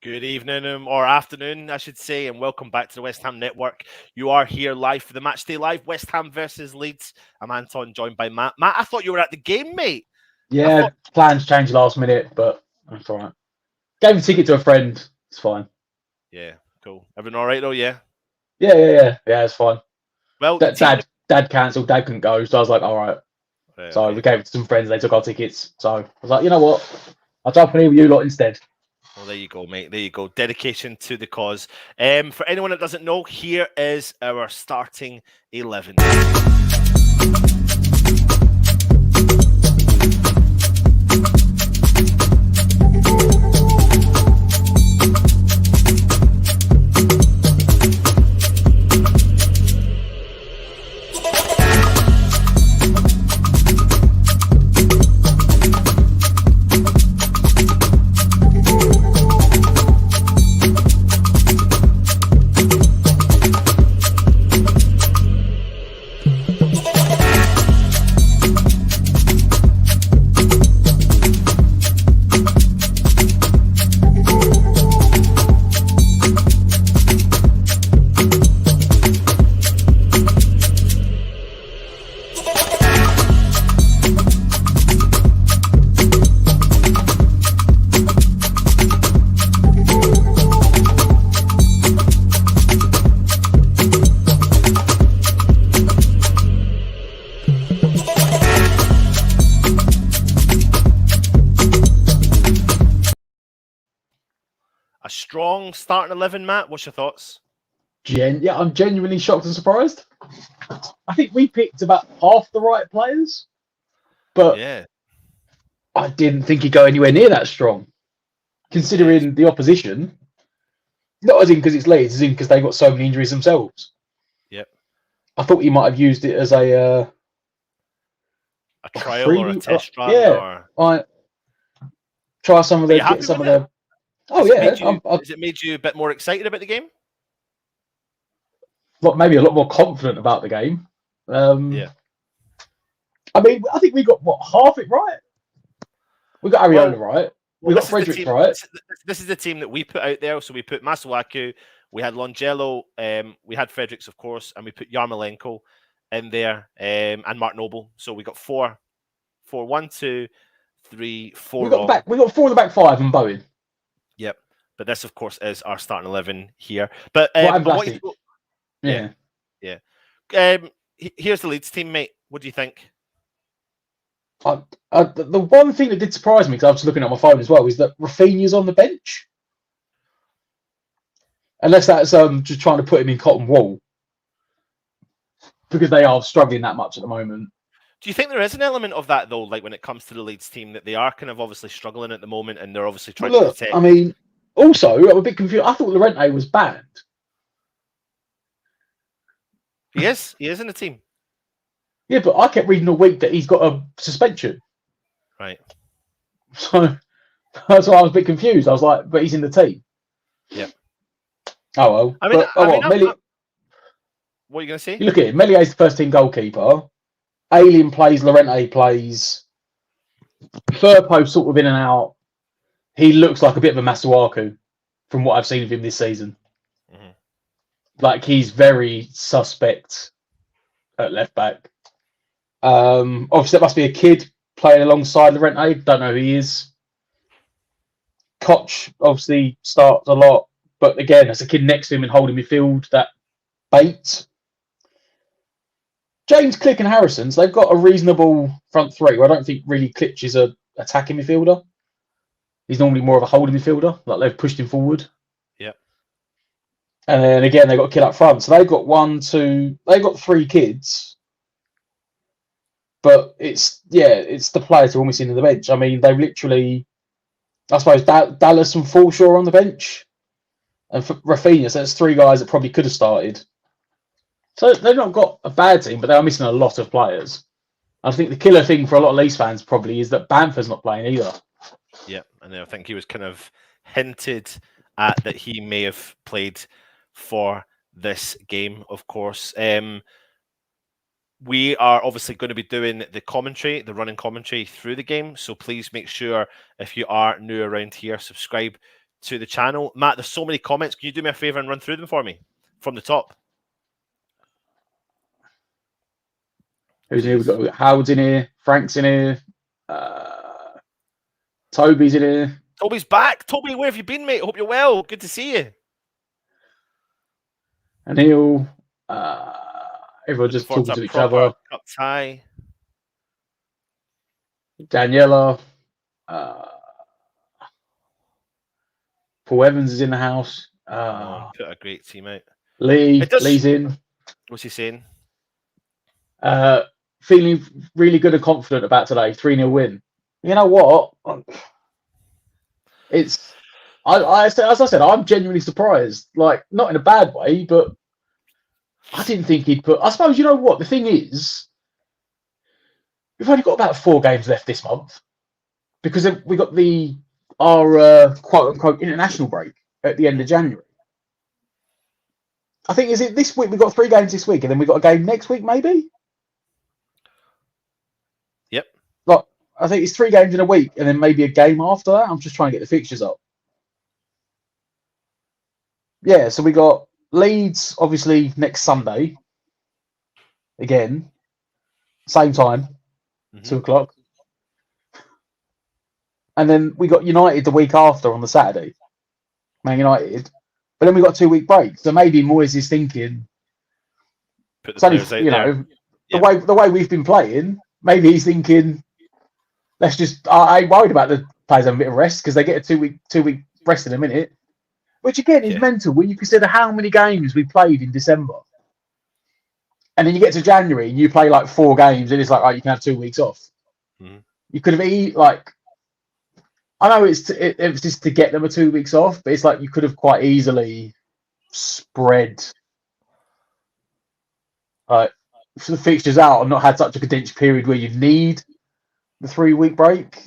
Good evening or afternoon, I should say, and welcome back to the West Ham Network. You are here live for the Matchday Live, West Ham versus Leeds. I'm Anton, joined by Matt. Matt, I thought you were at the game, mate. Yeah, plans changed last minute, but that's all right. Gave a ticket to a friend. It's fine. Yeah, cool. Everything all right, though, yeah? Yeah, it's fine. Well, Dad cancelled. Dad couldn't go, so I was like, all right. So we gave it to some friends. They took our tickets. So I was like, you know what? I'll jump in here with you lot instead. Well, there you go, mate. There you go. Dedication to the cause. For anyone that doesn't know, here is our starting 11. Strong starting 11, Matt. What's your thoughts? Yeah, I'm genuinely shocked and surprised. I think we picked about half the right players, but yeah, I didn't think he'd go anywhere near that strong, considering the opposition. Not as in because it's Leeds, as in because they got so many injuries themselves. Yep. I thought he might have used it as a trial or a test run. Yeah, I try some of their Oh yeah, has it made you a bit more excited about the game? Maybe a lot more confident about the game. Yeah. I mean, I think we got half it right. We got Ariola right. We got Fredericks right. This is the team that we put out there. So we put Masuaku, we had Longello, we had Fredericks, of course, and we put Yarmolenko in there, and Mark Noble. So we got four, 1, 2, 3, 4. We got 4 in the back 5 and Bowen. Yep, but this, of course, is our starting 11 here. But yeah. Here's the Leeds team, mate. What do you think? The one thing that did surprise me, because I was looking at my phone as well, is that Rafinha's on the bench. Unless that's just trying to put him in cotton wool, because they are struggling that much at the moment. Do you think there is an element of that, though, like when it comes to the Leeds team, that they are kind of obviously struggling at the moment and they're obviously trying to protect? I mean, also, I'm a bit confused. I thought Llorente was banned. He is in the team. Yeah, but I kept reading all week that he's got a suspension. Right. So that's why I was a bit confused. I was like, but he's in the team. Yeah. Oh, well. I mean, what are you going to say? You look at it. Melier's the first team goalkeeper. Alien plays, Llorente plays. Firpo sort of in and out. He looks like a bit of a Masuaku from what I've seen of him this season. Mm-hmm. Like, he's very suspect at left back. Obviously, that must be a kid playing alongside Llorente. Don't know who he is. Koch obviously starts a lot. But again, there's a kid next to him and holding midfield that Bates. James, Click and Harrison's, they've got a reasonable front three. I don't think really Klitsch is a attacking midfielder. He's normally more of a holding midfielder. Like they've pushed him forward. Yeah. And then again, they've got a kid up front. So they've got they've got 3 kids. But it's the players who are missing on the bench. I mean, they've literally, I suppose, Dallas and Forshaw on the bench. And for Rafinha, so that's 3 guys that probably could have started. So they've not got a bad team, but they are missing a lot of players. I think the killer thing for a lot of Leeds fans probably is that Bamford's not playing either. Yeah, and I think he was kind of hinted at that he may have played for this game, of course. We are obviously going to be doing the running commentary through the game, so please make sure, if you are new around here, subscribe to the channel. Matt, there's so many comments. Can you do me a favour and run through them for me from the top? Who's in here? We've got Howard's in here, Frank's in here, Toby's in here. Toby's back. Toby, where have you been, mate? Hope you're well. Good to see you. And he'll everyone just talking to each other. Cup tie. Daniela, Paul Evans is in the house. Put a great team out. Lee's in. What's he saying? Feeling really good and confident about today. 3-0 win. You know what? It's as I said, I'm genuinely surprised. Like, not in a bad way, but I didn't think he'd put. I suppose, you know what? The thing is, we've only got about 4 games left this month because we got our quote unquote international break at the end of January. I think, is it this week? We've got 3 games this week, and then we've got a game next week, maybe? Yep. Like, I think it's 3 games in a week, and then maybe a game after that. I'm just trying to get the fixtures up. Yeah, so we got Leeds, obviously, next Sunday. Again, same time, 2 o'clock. And then we got United the week after on the Saturday. Man United. But then we got a 2-week break. So maybe Moyes is thinking, put the players out there. The way we've been playing, maybe he's thinking, let's just. I ain't worried about the players having a bit of rest because they get a 2-week rest in a minute, which again is mental when you consider how many games we played in December, and then you get to January and you play like 4 games and it's like, right, you can have 2 weeks off. You could have I know it's just to get them a 2 weeks off, but it's like you could have quite easily spread the fixtures out and not had such a condensed period where you need the 3-week break.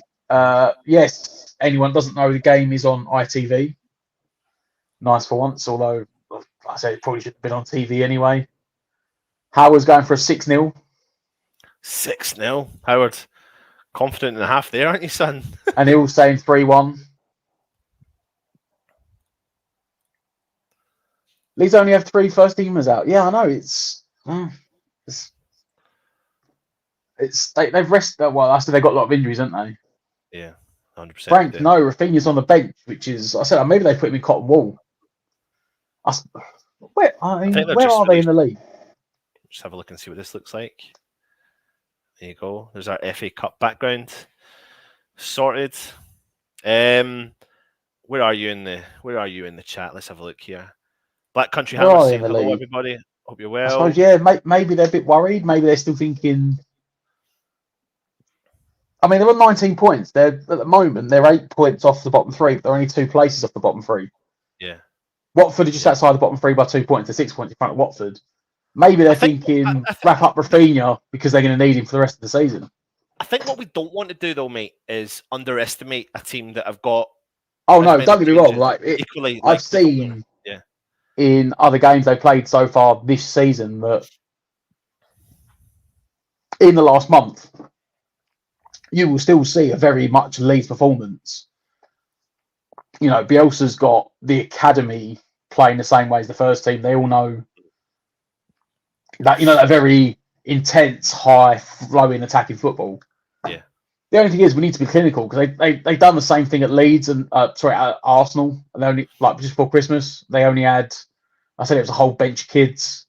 Yes, anyone doesn't know, the game is on ITV. Nice for once, although like I say, it probably should have been on TV anyway. Howard's going for a 6-0. 6-0, Howard. Confident in the half there, aren't you, son? And Hill's saying 3-1. Leeds only have 3 first teamers out. Yeah, I know. They've rested. Well, after they've got a lot of injuries, haven't they? Yeah, 100%. Frank, no, Rafinha's on the bench, which is, I said, maybe they put him in cotton wool. Where are they in the league? Just have a look and see what this looks like. There you go. There's our FA Cup background sorted. Where are you in the chat? Let's have a look here. Black Country Hammer saying hello, everybody. Hope you're well. I suppose, yeah, maybe they're a bit worried. Maybe they're still thinking. I mean, they're on 19 points. At the moment, they're 8 points off the bottom 3, but they're only 2 places off the bottom 3. Yeah. Watford are just outside the bottom 3 by 2 points. They're 6 points in front of Watford. Maybe they're thinking, wrap up Rafinha because they're going to need him for the rest of the season. I think what we don't want to do, though, mate, is underestimate a team that have got. Oh no, don't get me wrong. I've seen in other games they played so far this season that in the last month, you will still see a very much Leeds performance. You know, Bielsa's got the academy playing the same way as the first team. They all know that, that very intense, high flowing attacking football. Yeah. The only thing is, we need to be clinical because they done the same thing at Leeds and at Arsenal, and they only just before Christmas they only had, I said it was a whole bench of kids,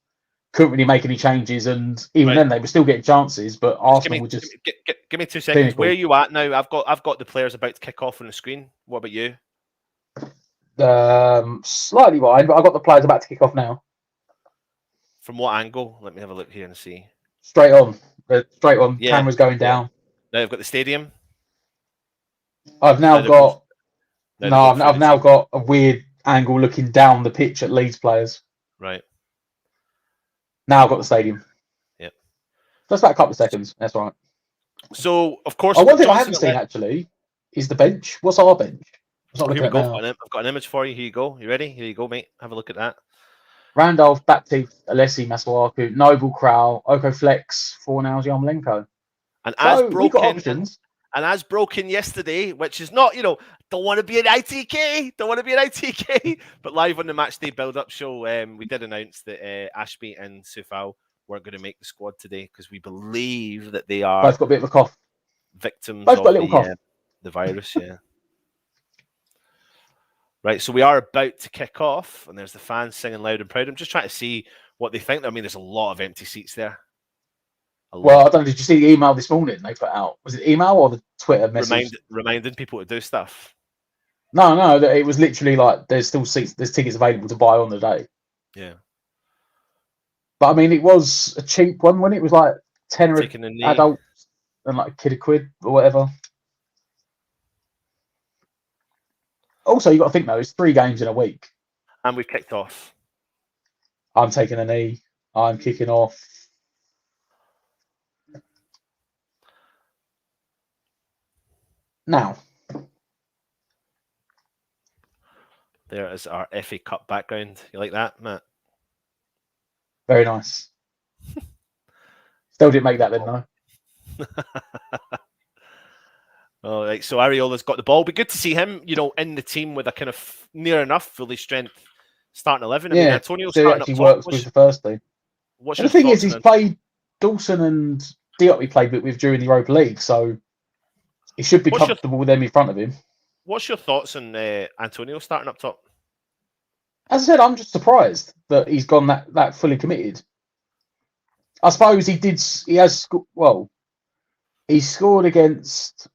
couldn't really make any changes, and even then they were still getting chances. But Arsenal were just give me 2 seconds. clinical. Where are you at now? I've got the players about to kick off on the screen. What about you? Slightly wide, but I've got the players about to kick off now. From what angle? Let me have a look here and see. Straight on. Yeah, Cameras going down. Now I've got the stadium. I've now got a weird angle looking down the pitch at Leeds players. Right. Now I've got the stadium. Yep. Just about a couple of seconds. That's right. So of course, one thing I haven't seen actually is the bench. What's our bench? Here we go. I've got an image for you. Here you go. You ready? Here you go, mate. Have a look at that. Randolph, Baptiste, Alessi, Masuaku, Noble, Krau, Oko Flex, Fornals, Yarmolenko. And as broken yesterday, which is not, don't want to be an ITK, but live on the Matchday build-up show, we did announce that Ashby and Sufal weren't going to make the squad today because we believe that they are both got a bit of a cough. Victims both of got a little cough. The virus, yeah. Right, so we are about to kick off, and there's the fans singing loud and proud. I'm just trying to see what they think. I mean, there's a lot of empty seats there. Well, I don't know. Did you see the email this morning they put out? Was it email or the Twitter message? Reminding people to do stuff. No, it was literally like there's still seats, there's tickets available to buy on the day. Yeah. But I mean, it was a cheap one when it was like 10 adults and like a kid a quid or whatever. Also, you got to think though, it's 3 games in a week. And we've kicked off. I'm taking a knee. I'm kicking off. Now. There is our FA Cup background. You like that, Matt? Very nice. Still didn't make that then, though. All right, so Ariola's got the ball. It'd be good to see him, in the team with a kind of near enough fully strength starting 11. I mean, Antonio starting up top. Works with the first team. The thing is, he's played Dawson and Diop. He played with during the Europa League, so he should be comfortable with them in front of him. What's your thoughts on Antonio starting up top? As I said, I'm just surprised that he's gone that fully committed. I suppose he has. Well, he scored against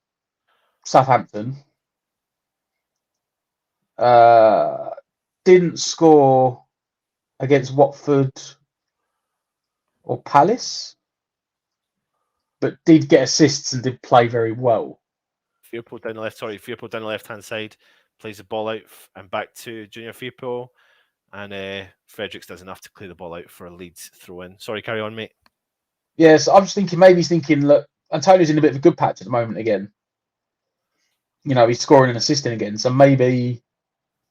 Southampton. Didn't score against Watford or Palace, but did get assists and did play very well. Firpo down the left-hand side, plays the ball out and back to Junior Firpo, and Fredericks does enough to clear the ball out for a Leeds throw-in. Sorry, carry on, mate. Yes, I'm just thinking maybe he's thinking, look, Antonio's in a bit of a good patch at the moment again. He's scoring and assisting again, so maybe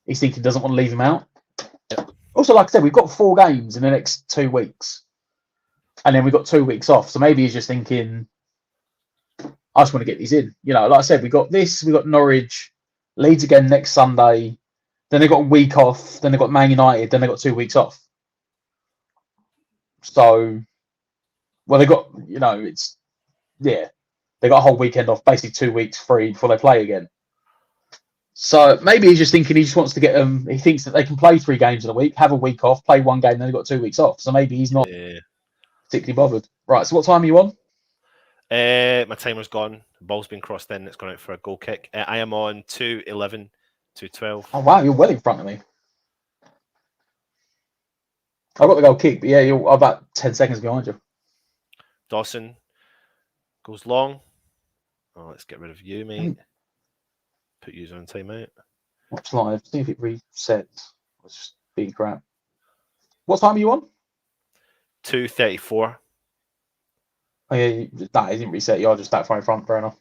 he's thinking doesn't want to leave him out. Yep. Also, like I said, we've got 4 games in the next 2 weeks, and then we've got 2 weeks off, so maybe he's just thinking, I just want to get these in. Like I said, we got Norwich, Leeds again next Sunday, then they've got a week off, then they've got Man United, then they've got 2 weeks off. So, well, they got, they got a whole weekend off, basically 2 weeks free before they play again. So maybe he's just thinking he just wants to get them. He thinks that they can play 3 games in a week, have a week off, play 1 game, then they've got 2 weeks off. So maybe he's not particularly bothered. Right. So what time are you on? My timer's gone. The ball's been crossed in. It's gone out for a goal kick. I am on 2:11, 2:12. Oh wow, you're well in front of me. I got the goal kick, but you're about 10 seconds behind you. Dawson goes long. Oh, let's get rid of you, mate. Put you on timeout. Watch live. See if it resets. It's just being crap. What time are you on? 2:34. Oh yeah, that isn't reset. You're just that far in front. Fair enough.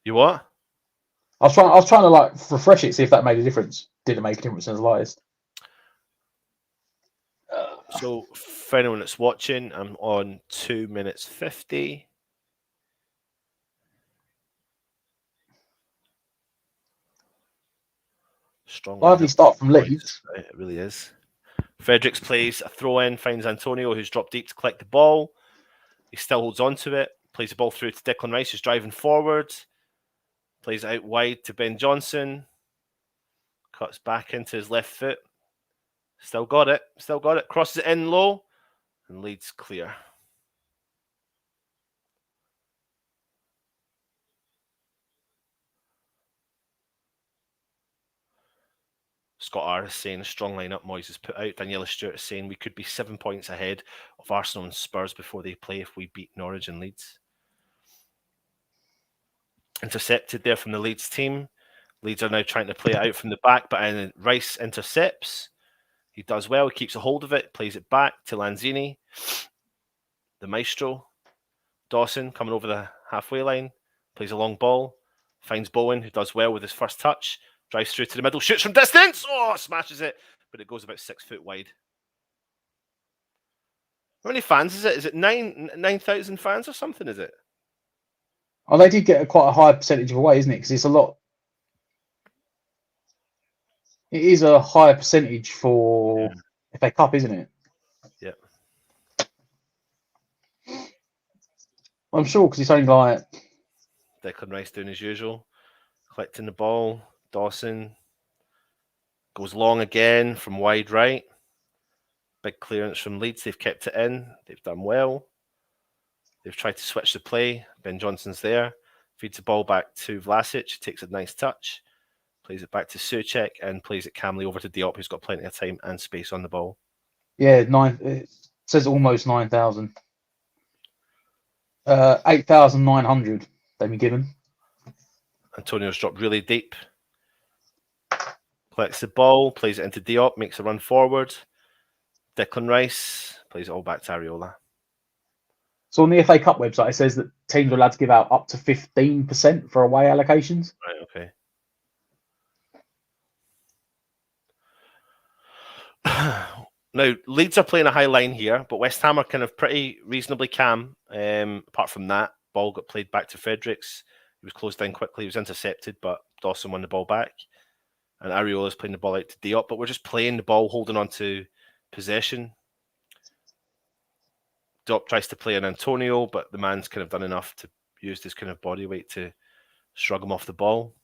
You what? I was trying to refresh it, see if that made a difference. Didn't make a difference in the slightest. So for anyone that's watching, I'm on 2 minutes 50. Strong. Lively start from Leeds. It really is. Fredericks plays a throw in, finds Antonio, who's dropped deep to collect the ball. He still holds on to it. Plays the ball through to Declan Rice, who's driving forward. Plays it out wide to Ben Johnson. Cuts back into his left foot. Still got it. Crosses it in low. And Leeds clear. Scott R is saying a strong lineup Moyes has put out. Daniela Stewart is saying we could be 7 points ahead of Arsenal and Spurs before they play if we beat Norwich and Leeds. Intercepted there from the Leeds team. Leeds are now trying to play it out from the back, but Rice intercepts. He does well. He keeps a hold of it, plays it back to Lanzini. The maestro. Dawson coming over the halfway line. Plays a long ball. Finds Bowen, who does well with his first touch. Drives through to the middle, shoots from distance. Oh, smashes it, but it goes about 6 foot wide. How many fans is it? Is it 9,000 fans or something, is it? Oh, they did get quite a high percentage of away, isn't it? Because it's a lot. It is a higher percentage for FA Cup, isn't it? Yeah. I'm sure because it's only like Declan Rice doing as usual, collecting the ball. Dawson goes long again from wide right. Big clearance from Leeds. They've kept it in. They've done well. They've tried to switch the play. Ben Johnson's there. Feeds the ball back to Vlasic. Takes a nice touch. Plays it back to Souček and plays it calmly over to Diop, who's got plenty of time and space on the ball. Yeah, it says almost 9,000. 8,900 they've been given. Antonio's dropped really deep. Collects the ball, plays it into Diop, makes a run forward. Declan Rice plays it all back to Areola. So on the FA Cup website, it says that teams are allowed to give out up to 15% for away allocations. Right, okay. Now, Leeds are playing a high line here, but West Ham are kind of pretty reasonably calm. Apart from that, ball got played back to Fredericks. He was closed down quickly. He was intercepted, but Dawson won the ball back. And Areola's playing the ball out to Diop, but we're just playing the ball, holding on to possession. Diop tries to play on Antonio, but the man's kind of done enough to use his kind of body weight to shrug him off the ball.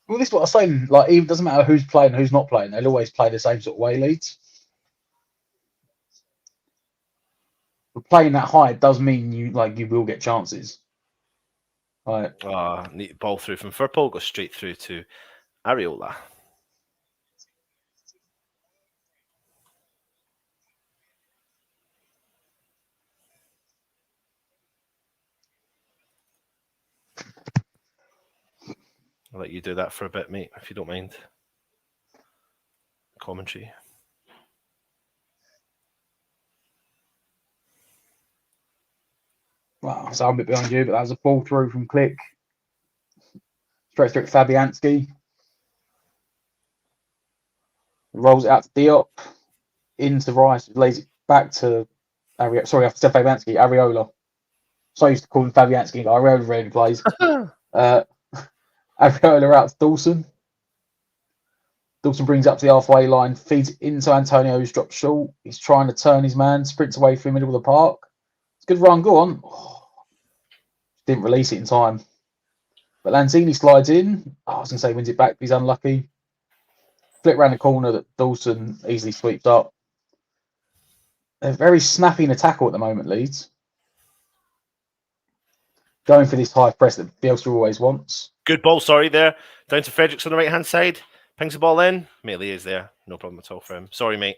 Well, this is what I was saying. Like, it doesn't matter who's playing, who's not playing. They'll always play the same sort of way, Leeds. But playing that high does mean you will get chances. Right. Neat ball through from Firpo, goes straight through to Areola. I'll let you do that for a bit, mate, if you don't mind. Commentary. Well, so I'm a bit behind you, but that was a ball through from Click. Straight through to Fabianski. Rolls it out to Diop. Into Rice. Lays it back to Areola. Sorry, after Fabianski, Areola. So I used to call him Fabianski. Areola rarely plays. Areola out to Dawson. Dawson brings up to the halfway line, feeds it into Antonio, who's dropped short. He's trying to turn his man, sprints away from the middle of the park. It's a good run, go on. Didn't release it in time. But Lanzini slides in. I was going to say wins it back, but he's unlucky. Flip around the corner that Dawson easily sweeps up. They're very snappy in a tackle at the moment, Leeds. Going for this high press that Bielsa always wants. Good ball, sorry, there. Down to Fredericks on the right-hand side. Pings the ball in. Melee is there. No problem at all for him. Sorry, mate.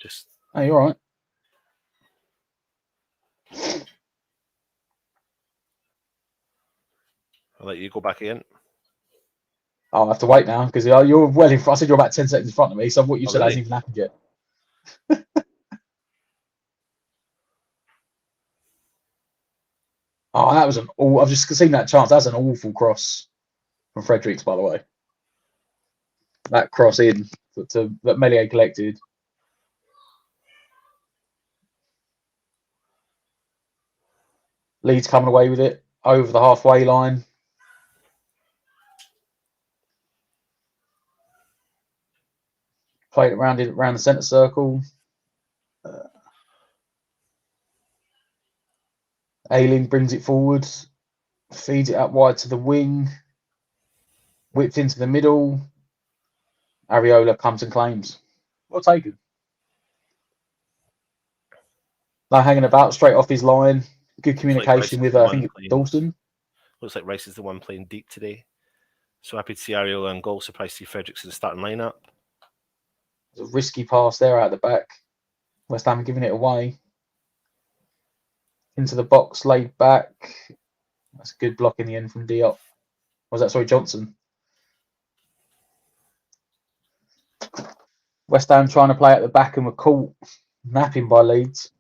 Just... Oh, you're all right. I'll let you go back in. I'll have to wait now because you're well in front. I said you're about 10 seconds in front of me, so what you said really? hasn't even happened yet. Oh, that was I've just seen that chance. That's an awful cross from Fredericks, by the way. That cross in that Meslier collected. Leeds coming away with it over the halfway line. Played it around the centre circle. Ayling brings it forward, feeds it out wide to the wing, whipped into the middle. Areola comes and claims. Well taken. Now hanging about straight off his line. Good communication with, I think, Dawson. Looks like Rice is the one playing deep today. So happy to see Areola and goal. Surprised to see Fredericks in the starting lineup. There's a risky pass there out the back. West Ham giving it away. Into the box, laid back. That's a good block in the end from Diop. Was that, sorry, Johnson? West Ham trying to play at the back and were caught napping by Leeds.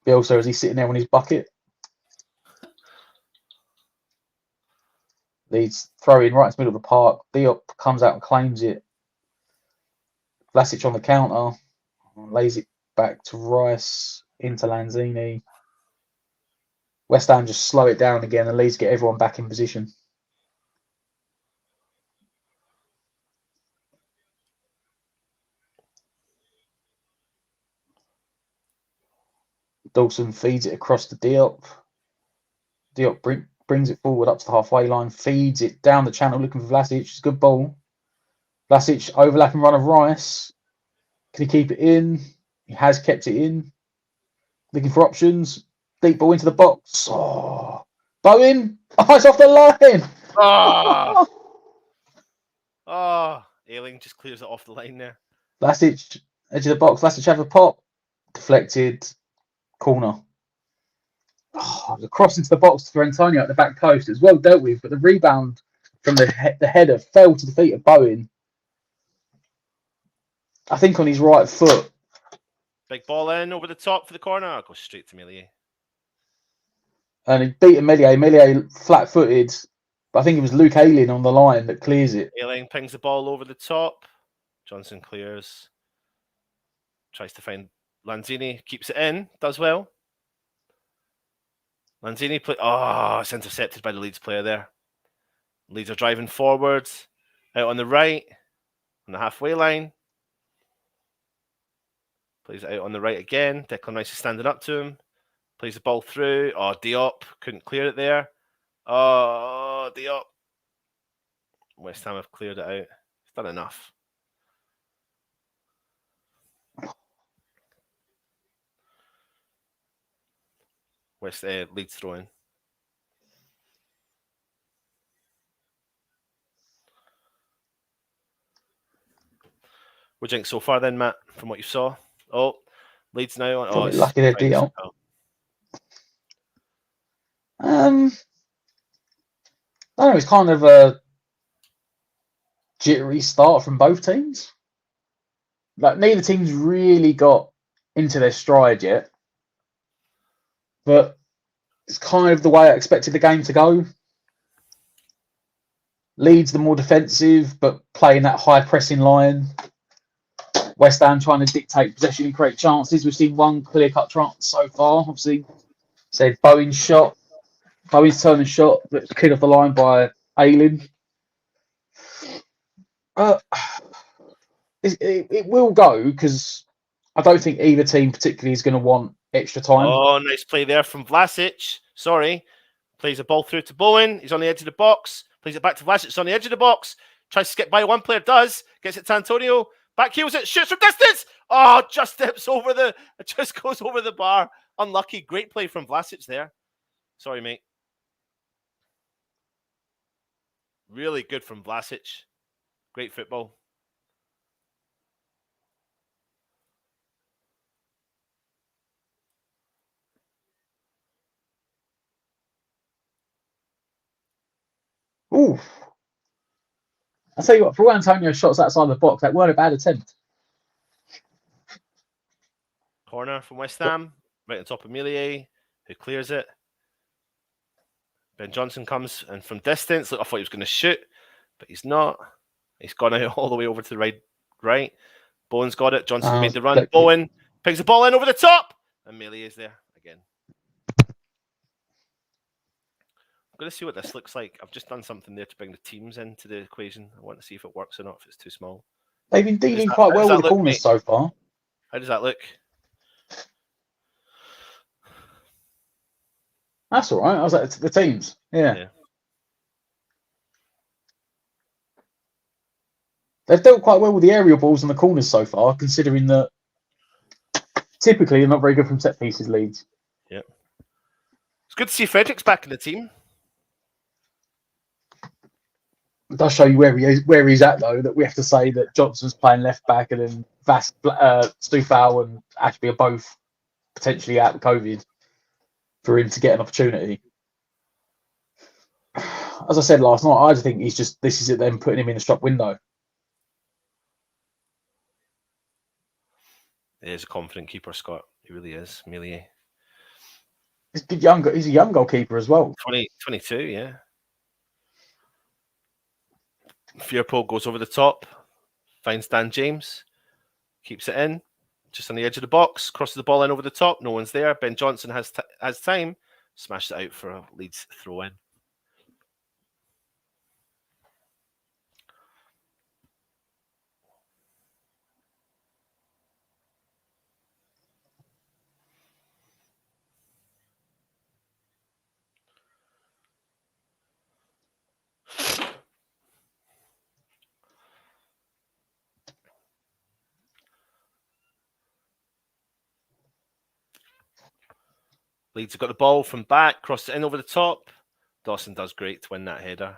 Bielsa, is he sitting there on his bucket? Leeds throw in right in the middle of the park. Diop comes out and claims it. Vlasic on the counter. Lays it back to Rice. Into Lanzini. West Ham just slow it down again and Leeds get everyone back in position. Dawson feeds it across to Diop. Diop brings it forward up to the halfway line, feeds it down the channel looking for Vlasic. It's a good ball. Vlasic overlapping run of Rice. Can he keep it in? He has kept it in. Looking for options. Deep ball into the box. Oh, Bowen. Oh, it's off the line. Ayling just clears it off the line there. Vlasic, edge of the box. Vlasic have a pop. Deflected. Corner. Oh, the cross into the box for Antonio at the back post. It's well dealt with, but the rebound from the header fell to the feet of Bowen. I think on his right foot. Big ball in over the top for the corner. I'll go straight to Meslier. And he beat Meslier. Meslier flat-footed. But I think it was Luke Ayling on the line that clears it. Ayling pings the ball over the top. Johnson clears. Tries to find Lanzini. Keeps it in. Does well. Lanzini play. Oh, it's intercepted by the Leeds player there. Leeds are driving forwards. Out on the right. On the halfway line. Plays it out on the right again. Declan Rice is standing up to him. Plays the ball through. Oh, Diop couldn't clear it there. Oh, Diop. West Ham have cleared it out. It's done enough. Leeds throwing. What do you think so far then, Matt, from what you saw? Oh, Leeds now on. Oh, lucky they're Diop. I don't know, it's kind of a jittery start from both teams. Like, neither team's really got into their stride yet. But it's kind of the way I expected the game to go. Leeds the more defensive, but playing that high pressing line. West Ham trying to dictate possession and create chances. We've seen one clear-cut chance so far. Obviously, said Bowen's shot. Bowen's turn and shot that's cleared off the line by Ayling. It will go because I don't think either team particularly is going to want extra time. Oh, nice play there from Vlasic. Sorry. Plays the ball through to Bowen. He's on the edge of the box. Plays it back to Vlasic. It's on the edge of the box. Tries to skip by one player. Does. Gets it to Antonio. Back heels it. Shoots from distance. Oh, just steps over the... It just goes over the bar. Unlucky. Great play from Vlasic there. Sorry, mate. Really good from Vlasic. Great football. Ooh. I'll tell you what, for all Antonio's shots outside the box, that weren't a bad attempt. Corner from West Ham. Right on top of Meslier, who clears it. Ben Johnson comes and from distance. Look, I thought he was going to shoot, but he's not. He's gone out all the way over to the right. Bowen's got it. Johnson made the run. Bowen picks the ball in over the top. And Meslier is there again. going to see what this looks like. I've just done something there to bring the teams into the equation. I want to see if it works or not, if it's too small. They've been dealing quite well with the corners so far. How does that look? That's all right. I was like, the teams. Yeah. They've dealt quite well with the aerial balls and the corners so far, considering that typically they're not very good from set pieces, Leeds. Yeah. It's good to see Fredericks back in the team. It does show you where he's at, though, that we have to say that Johnson's playing left back and then Stufau and Ashby are both potentially out of COVID for him to get an opportunity. As I said last night, I just think this is it them putting him in the shop window. He is a confident keeper, Scott. He really is. Mealy. He's a young goalkeeper as well. 22, yeah. Firpo goes over the top, finds Dan James, keeps it in, just on the edge of the box, crosses the ball in over the top. No one's there. Ben Johnson has time, smashes it out for a Leeds throw in. Leeds have got the ball from back, crosses it in over the top. Dawson does great to win that header.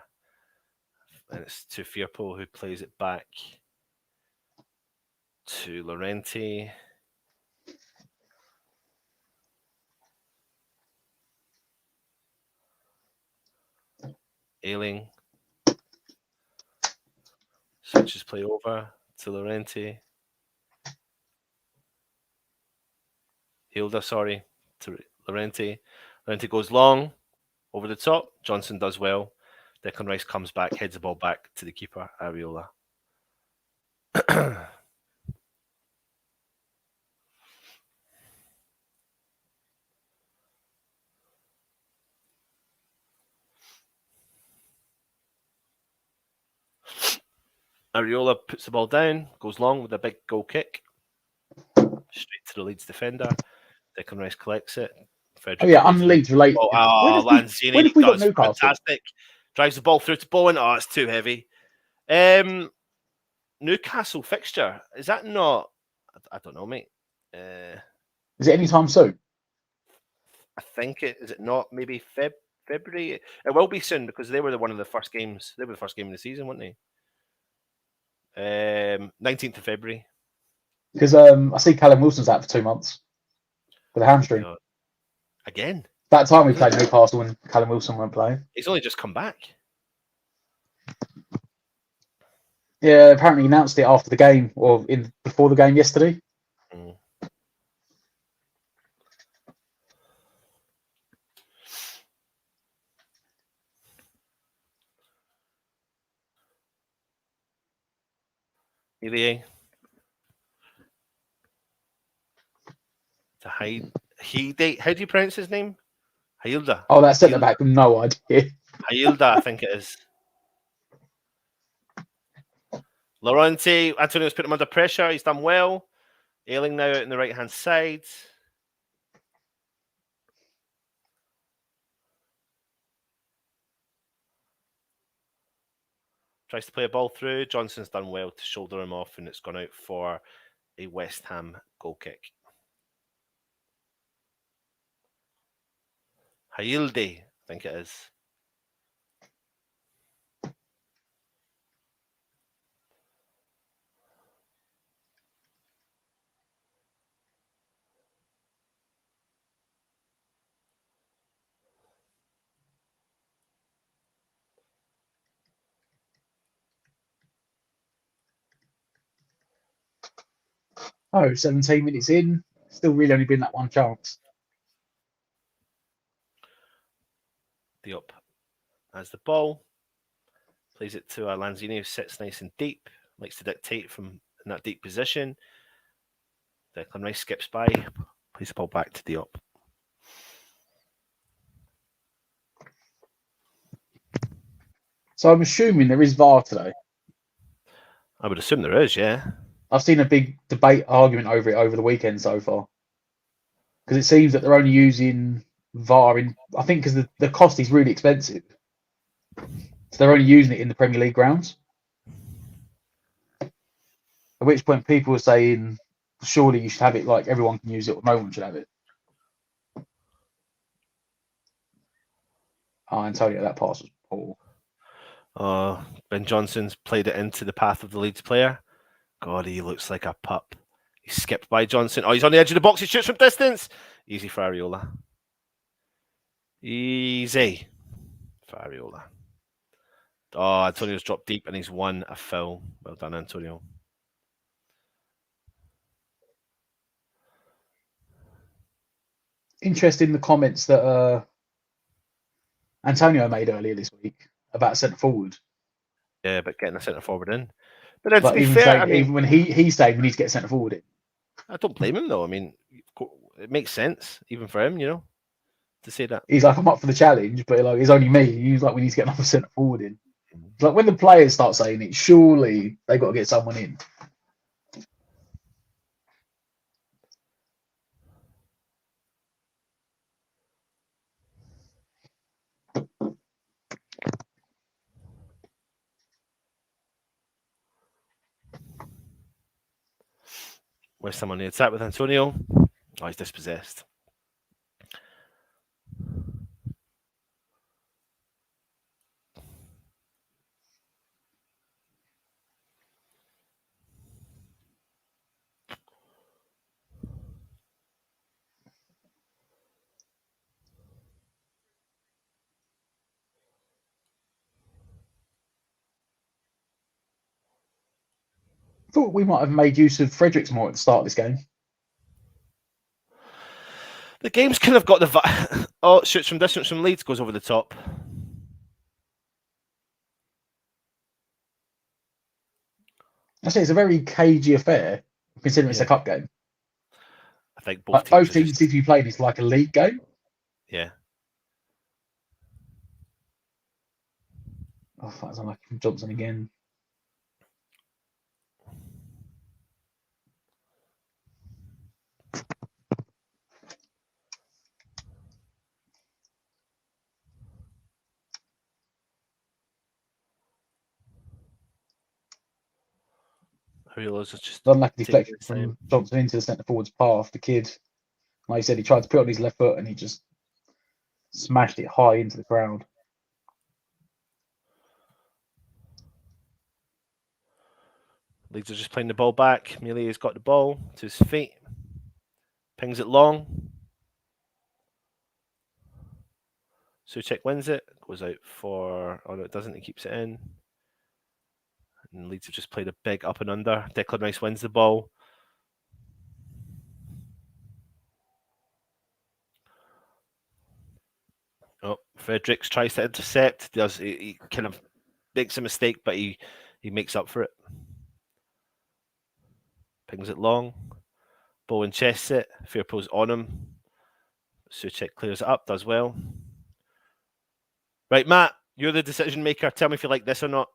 And it's to Firpo, who plays it back to Laurenti. Ailing. Switches play over to Laurenti. Hilda, sorry, to Laurenti. Laurenti goes long, over the top. Johnson does well. Declan Rice comes back, heads the ball back to the keeper, Areola. Areola puts the ball down, goes long with a big goal kick. Straight to the Leeds defender. Declan Rice collects it. Frederick Leeds related. Lanzini when have we got does Newcastle? Fantastic. Drives the ball through to Bowen. Oh, it's too heavy. Newcastle fixture. Is that not? I don't know, mate. Is it anytime soon? I think it is. It not maybe February? It will be soon because they were one of the first games. They were the first game of the season, weren't they? 19th of February. Because I see Callum Wilson's out for 2 months with a hamstring. Again? That time we played Newcastle when Callum Wilson weren't playing. He's only just come back. Yeah, apparently he announced it after the game or before the game yesterday. Ilie. To hide. How do you pronounce his name? Hilda. Oh, that's centre back. No idea. Hilda, I think it is. Laurenti. Antonio's put him under pressure. He's done well. Ailing now out on the right-hand side. Tries to play a ball through. Johnson's done well to shoulder him off, and it's gone out for a West Ham goal kick. Hailde, I think it is. Oh, 17 minutes in. Still really only been that one chance. Diop has the ball. Plays it to Lanzini, who sits nice and deep. Likes to dictate from in that deep position. Declan Rice skips by. Plays the ball back to Diop. So I'm assuming there is VAR today. I would assume there is, yeah. I've seen a big debate argument over it over the weekend so far. Because it seems that they're only using VAR in, I think, because the cost is really expensive. So they're only using it in the Premier League grounds. At which point people are saying, surely you should have it like everyone can use it or no one should have it. Oh, Antonio, that pass was poor. Ben Johnson's played it into the path of the Leeds player. God, he looks like a pup. He skipped by Johnson. Oh, he's on the edge of the box. He shoots from distance. Easy for Areola. Easy for Areola. Oh, Antonio's dropped deep and he's won a foul. Well done, Antonio. Interesting the comments that Antonio made earlier this week about centre forward. Yeah, but getting a centre forward in. But then, Like, to be even fair, saying, I mean, even when he's saying we need to get centre forward in. I don't blame him though. I mean, it makes sense even for him, to say that. He's like, I'm up for the challenge, but like it's only me. He's like, we need to get another centre forward in. It's like when the players start saying it, surely they got to get someone in. Where's someone near attack with Antonio? Oh, he's dispossessed. I thought we might have made use of Fredericks more at the start of this game. The game's kind of got the... Oh, shoots from distance from Leeds, goes over the top. I say it's a very cagey affair, considering it's a Yeah. cup game. I think Both teams seem to be playing it's like a league game. Yeah. Oh, that's unlucky from Johnson again. Areola's just Unlucky taking deflection his from time. Johnson into the centre forward's path. The kid, like you said, he tried to put on his left foot and he just smashed it high into the crowd. Leeds are just playing the ball back. Melia's got the ball to his feet. Pings it long. Souček wins it. Goes out for... Oh, no, it doesn't. He keeps it in. And Leeds have just played a big up and under. Declan Rice wins the ball. Oh, Fredericks tries to intercept. He kind of makes a mistake, but he makes up for it. Pings it long. Bowen chests it. Fairpo's on him. Souček clears it up, does well. Right, Matt, you're the decision maker. Tell me if you like this or not.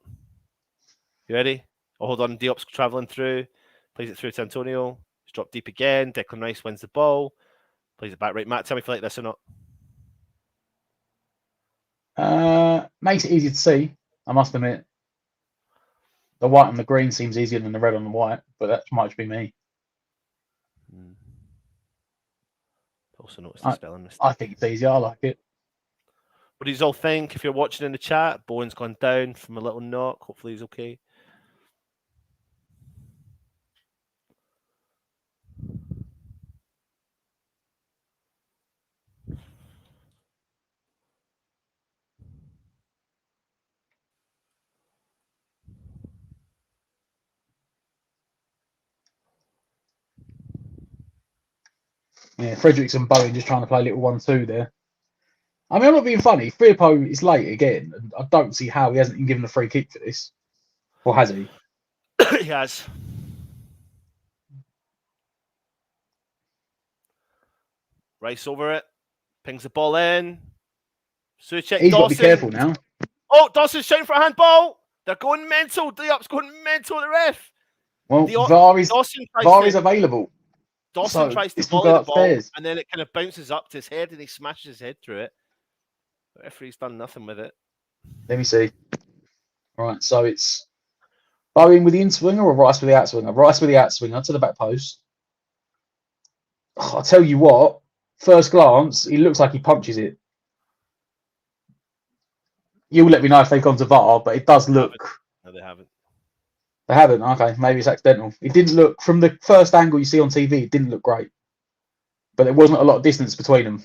You ready? Oh, hold on. Diop's travelling through. Plays it through to Antonio. He's dropped deep again. Declan Rice wins the ball. Plays it back. Right, Matt, tell me if you like this or not. Makes it easy to see, I must admit. The white on the green seems easier than the red on the white, but that might just be me. Also noticed the spelling mistake. I think it's easier. I like it. What do you all think? If you're watching in the chat, Bowen's gone down from a little knock. Hopefully he's okay. Yeah, Fredericks and Bowen just trying to play a little 1-2 there. I mean, I'm not being funny. Firpo is late again, and I don't see how he hasn't been given a free kick for this. Or has he? He has. Rice over it. Pings the ball in. Souček, He's got to be Dawson. careful now. Oh, Dawson's shouting for a handball. They're going mental. Diop's going mental at the ref. Well, Dawson VAR is available. Dawson So tries to this will volley go the ball, upstairs. and then it kind of bounces up to his head, and he smashes his head through it. The referee's done nothing with it. Let me see. Right, so it's Bowen with the in-swinger or Rice with the outswinger? Rice with the outswinger to the back post. Oh, I'll tell you what, first glance, he looks like he punches it. You'll let me know if they've gone to VAR, but it does look... No, they haven't. They haven't? Okay, maybe it's accidental. It didn't look... From the first angle you see on TV, it didn't look great. But there wasn't a lot of distance between them.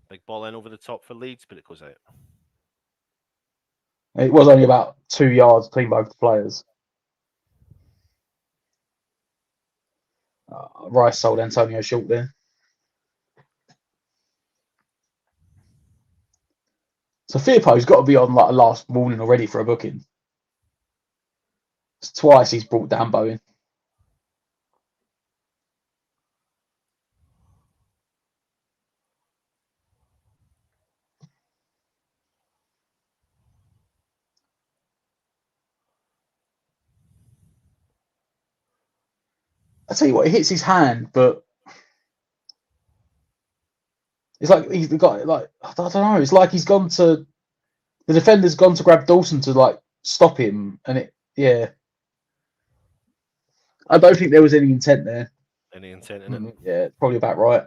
Big ball in over the top for Leeds, but it goes out. It was only about 2 yards between both the players. Rice sold Antonio short there. So Firpo's got to be on like a last warning already for a booking. It's twice he's brought down Bowen. I tell you what, it hits his hand, but it's like he's got like I don't know. It's like he's gone to the defender's gone to grab Dawson to like stop him, and it I don't think there was any intent there. Any intent in it? Yeah, probably about right.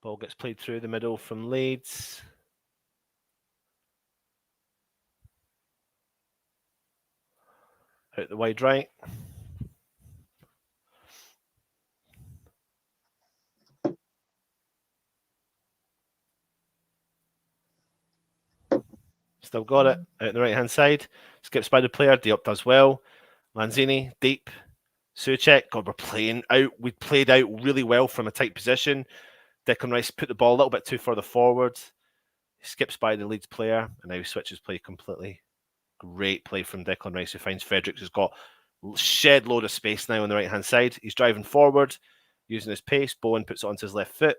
Ball gets played through the middle from Leeds. Out the wide right. Still got it. Out the right-hand side. Skips by the player. Diop does well. Lanzini, deep. Souček. God, we're playing out. We played out really well from a tight position. Declan Rice put the ball a little bit too further forward. He skips by the Leeds player, and now he switches play completely. Great play from Declan Rice, who finds Fredericks, who's got shed load of space now on the right-hand side. He's driving forward, using his pace. Bowen puts it onto his left foot.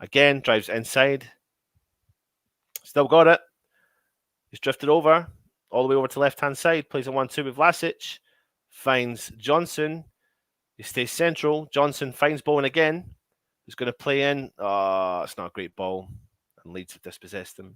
Again, drives inside. Still got it. He's drifted over, all the way over to left-hand side. Plays a 1-2 with Vlasic. Finds Johnson. He stays central. Johnson finds Bowen again. He's going to play in. Oh, it's not a great ball. And Leeds have dispossessed him.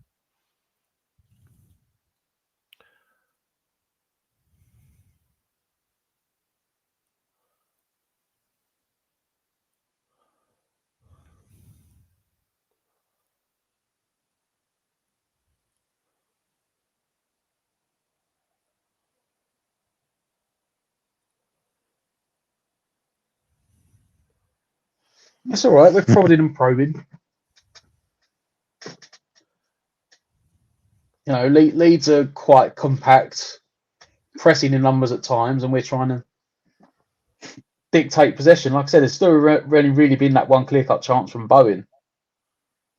That's all right. We're prodding and probing. You know, Leeds are quite compact, pressing in numbers at times, and we're trying to dictate possession. Like I said, there's still really been that one clear-cut chance from Bowen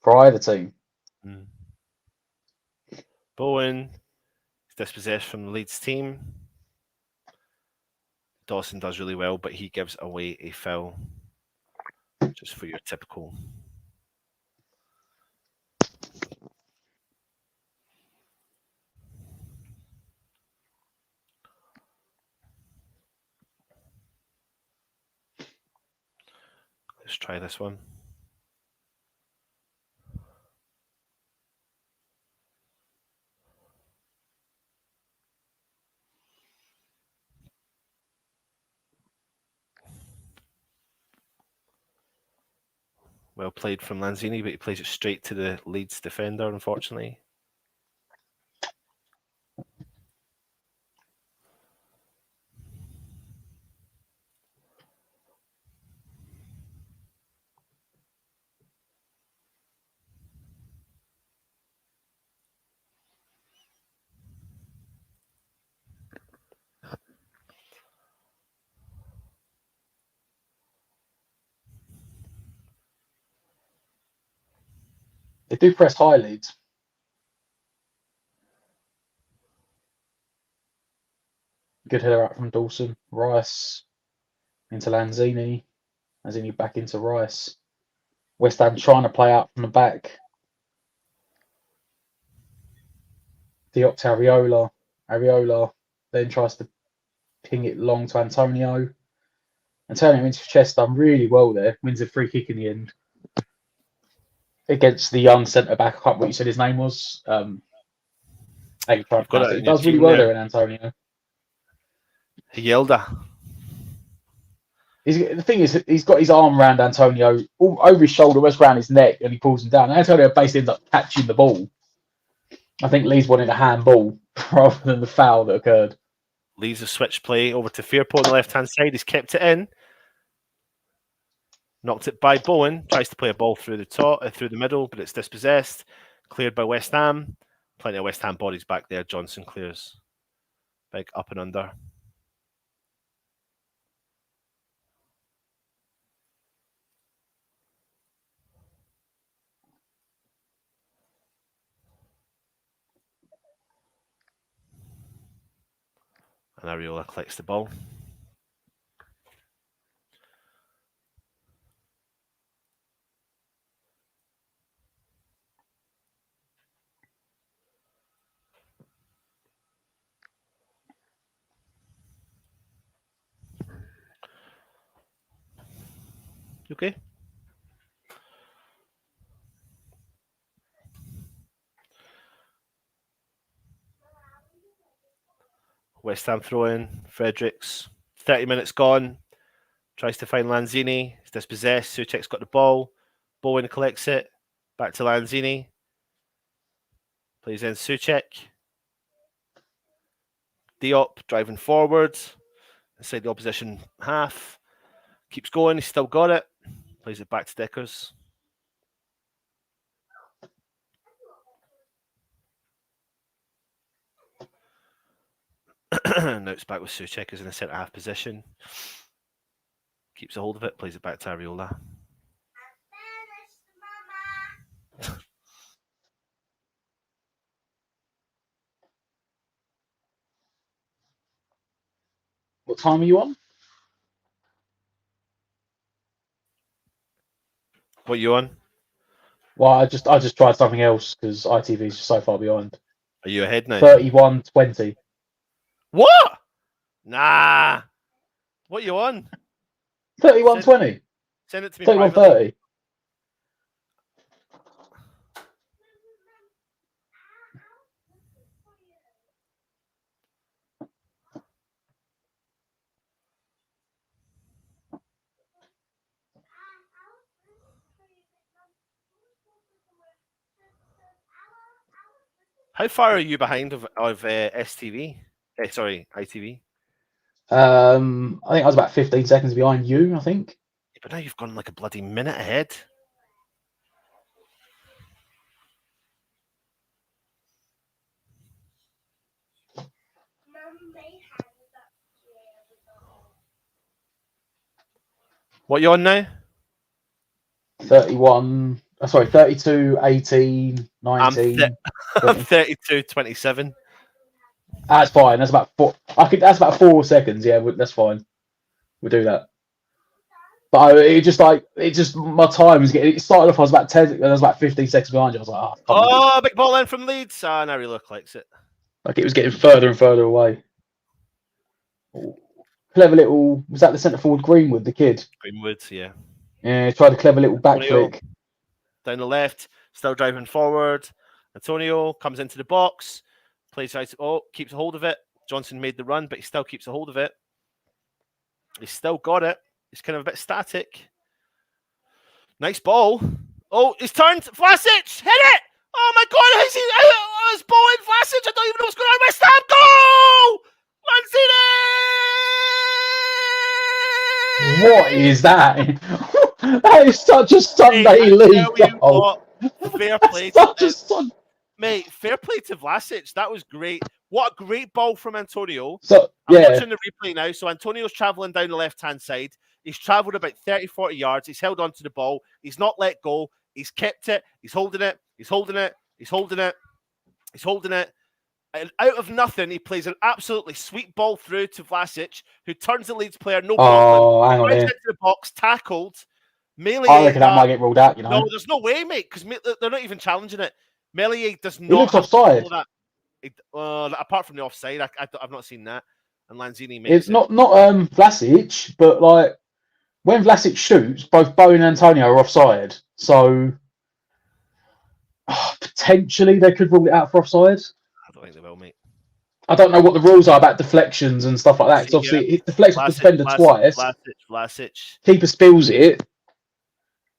for either team. Bowen is dispossessed from the Leeds team. Dawson does really well, but he gives away a foul. Just for your typical. Let's try this one. Well played from Lanzini, but he plays it straight to the Leeds defender, unfortunately. They do press high, Leeds. Good header out from Dawson. Rice into Lanzini. Lanzini back into Rice. West Ham trying to play out from the back. Diop to Areola. Areola then tries to ping it long to Antonio. Antonio into his chest, done really well there. Wins a free kick in the end. Against the young centre back. I can't remember what you said his name was. You've got it. He does really well there in Antonio. Yelda. The thing is, he's got his arm around Antonio, over his shoulder, almost around his neck, and he pulls him down. And Antonio basically ends up catching the ball. I think Leeds wanted a handball rather than the foul that occurred. Leeds have switched play over to Firpo on the left-hand side. He's kept it in. Knocked it by Bowen. Tries to play a ball through the top, through the middle, but it's dispossessed. Cleared by West Ham. Plenty of West Ham bodies back there. Johnson clears. Big up and under. And Areola collects the ball. Okay. West Ham throw in. Fredericks. 30 minutes gone. Tries to find Lanzini. He's dispossessed. Souček's got the ball. Bowen collects it. Back to Lanzini. Plays in Souček. Diop driving forward. Inside the opposition half. Keeps going. He's still got it. Plays it back to Deckers. Now it's back with Souček as in a centre half position. Keeps a hold of it. Plays it back to Areola. What time are you on? What are you on? Well, I just tried something else because ITV is just so far behind. Are you ahead now? 31-20. What? Nah. What are you on? 31-20. Send it to me. 31-30. How far are you behind of STV? Sorry, ITV. I think I was about 15 seconds behind you, I think. Yeah, but now you've gone like a bloody minute ahead. What are you on now? 32, 18, 19. I'm 32, 27. That's fine. That's about 4. That's about 4 seconds. Yeah, that's fine. We'll do that. But my time was getting. It started off. I was about 10. I was about 15 seconds behind you. I was like, oh, big ball in from Leeds. Now Areola collects it. Like it was getting further and further away. Clever little. Was that the centre forward Greenwood, the kid? Greenwood, yeah. Yeah, tried a clever little back flick. Down the left, still driving forward. Antonio comes into the box, plays out. Oh, keeps a hold of it. Johnson made the run, but he still keeps a hold of it. He's still got it. He's kind of a bit static. Nice ball. Oh, he's turned. Vlasic, hit it! Oh my God, his ball in Vlasic. I don't even know what's going on. West Ham goal! Lanzini! What is that? That is such a Sunday league goal. Fair play to mate. Fair play to Vlasic. That was great. What a great ball from Antonio. So, I'm watching the replay now. So Antonio's travelling down the left-hand side. He's travelled about 30, 40 yards. He's held onto the ball. He's not let go. He's kept it. He's holding it. He's holding it. He's holding it. He's holding it. And out of nothing, he plays an absolutely sweet ball through to Vlasic, who turns the Leeds player, no problem. Oh, hang on Drives here. into the box, tackled. Melee. I reckon that might get ruled out, you know. No, there's no way, mate, because they're not even challenging it. Melee does He not looks have offside. that. Apart from the offside, I've not seen that. And Lanzini makes It's not Vlasic, but like when Vlasic shoots, both Bowen and Antonio are offside. So potentially they could rule it out for offside. I don't think they will, mate. I don't know what the rules are about deflections and stuff like that. Because obviously it deflects off the defender twice. Vlasic. Keeper spills it,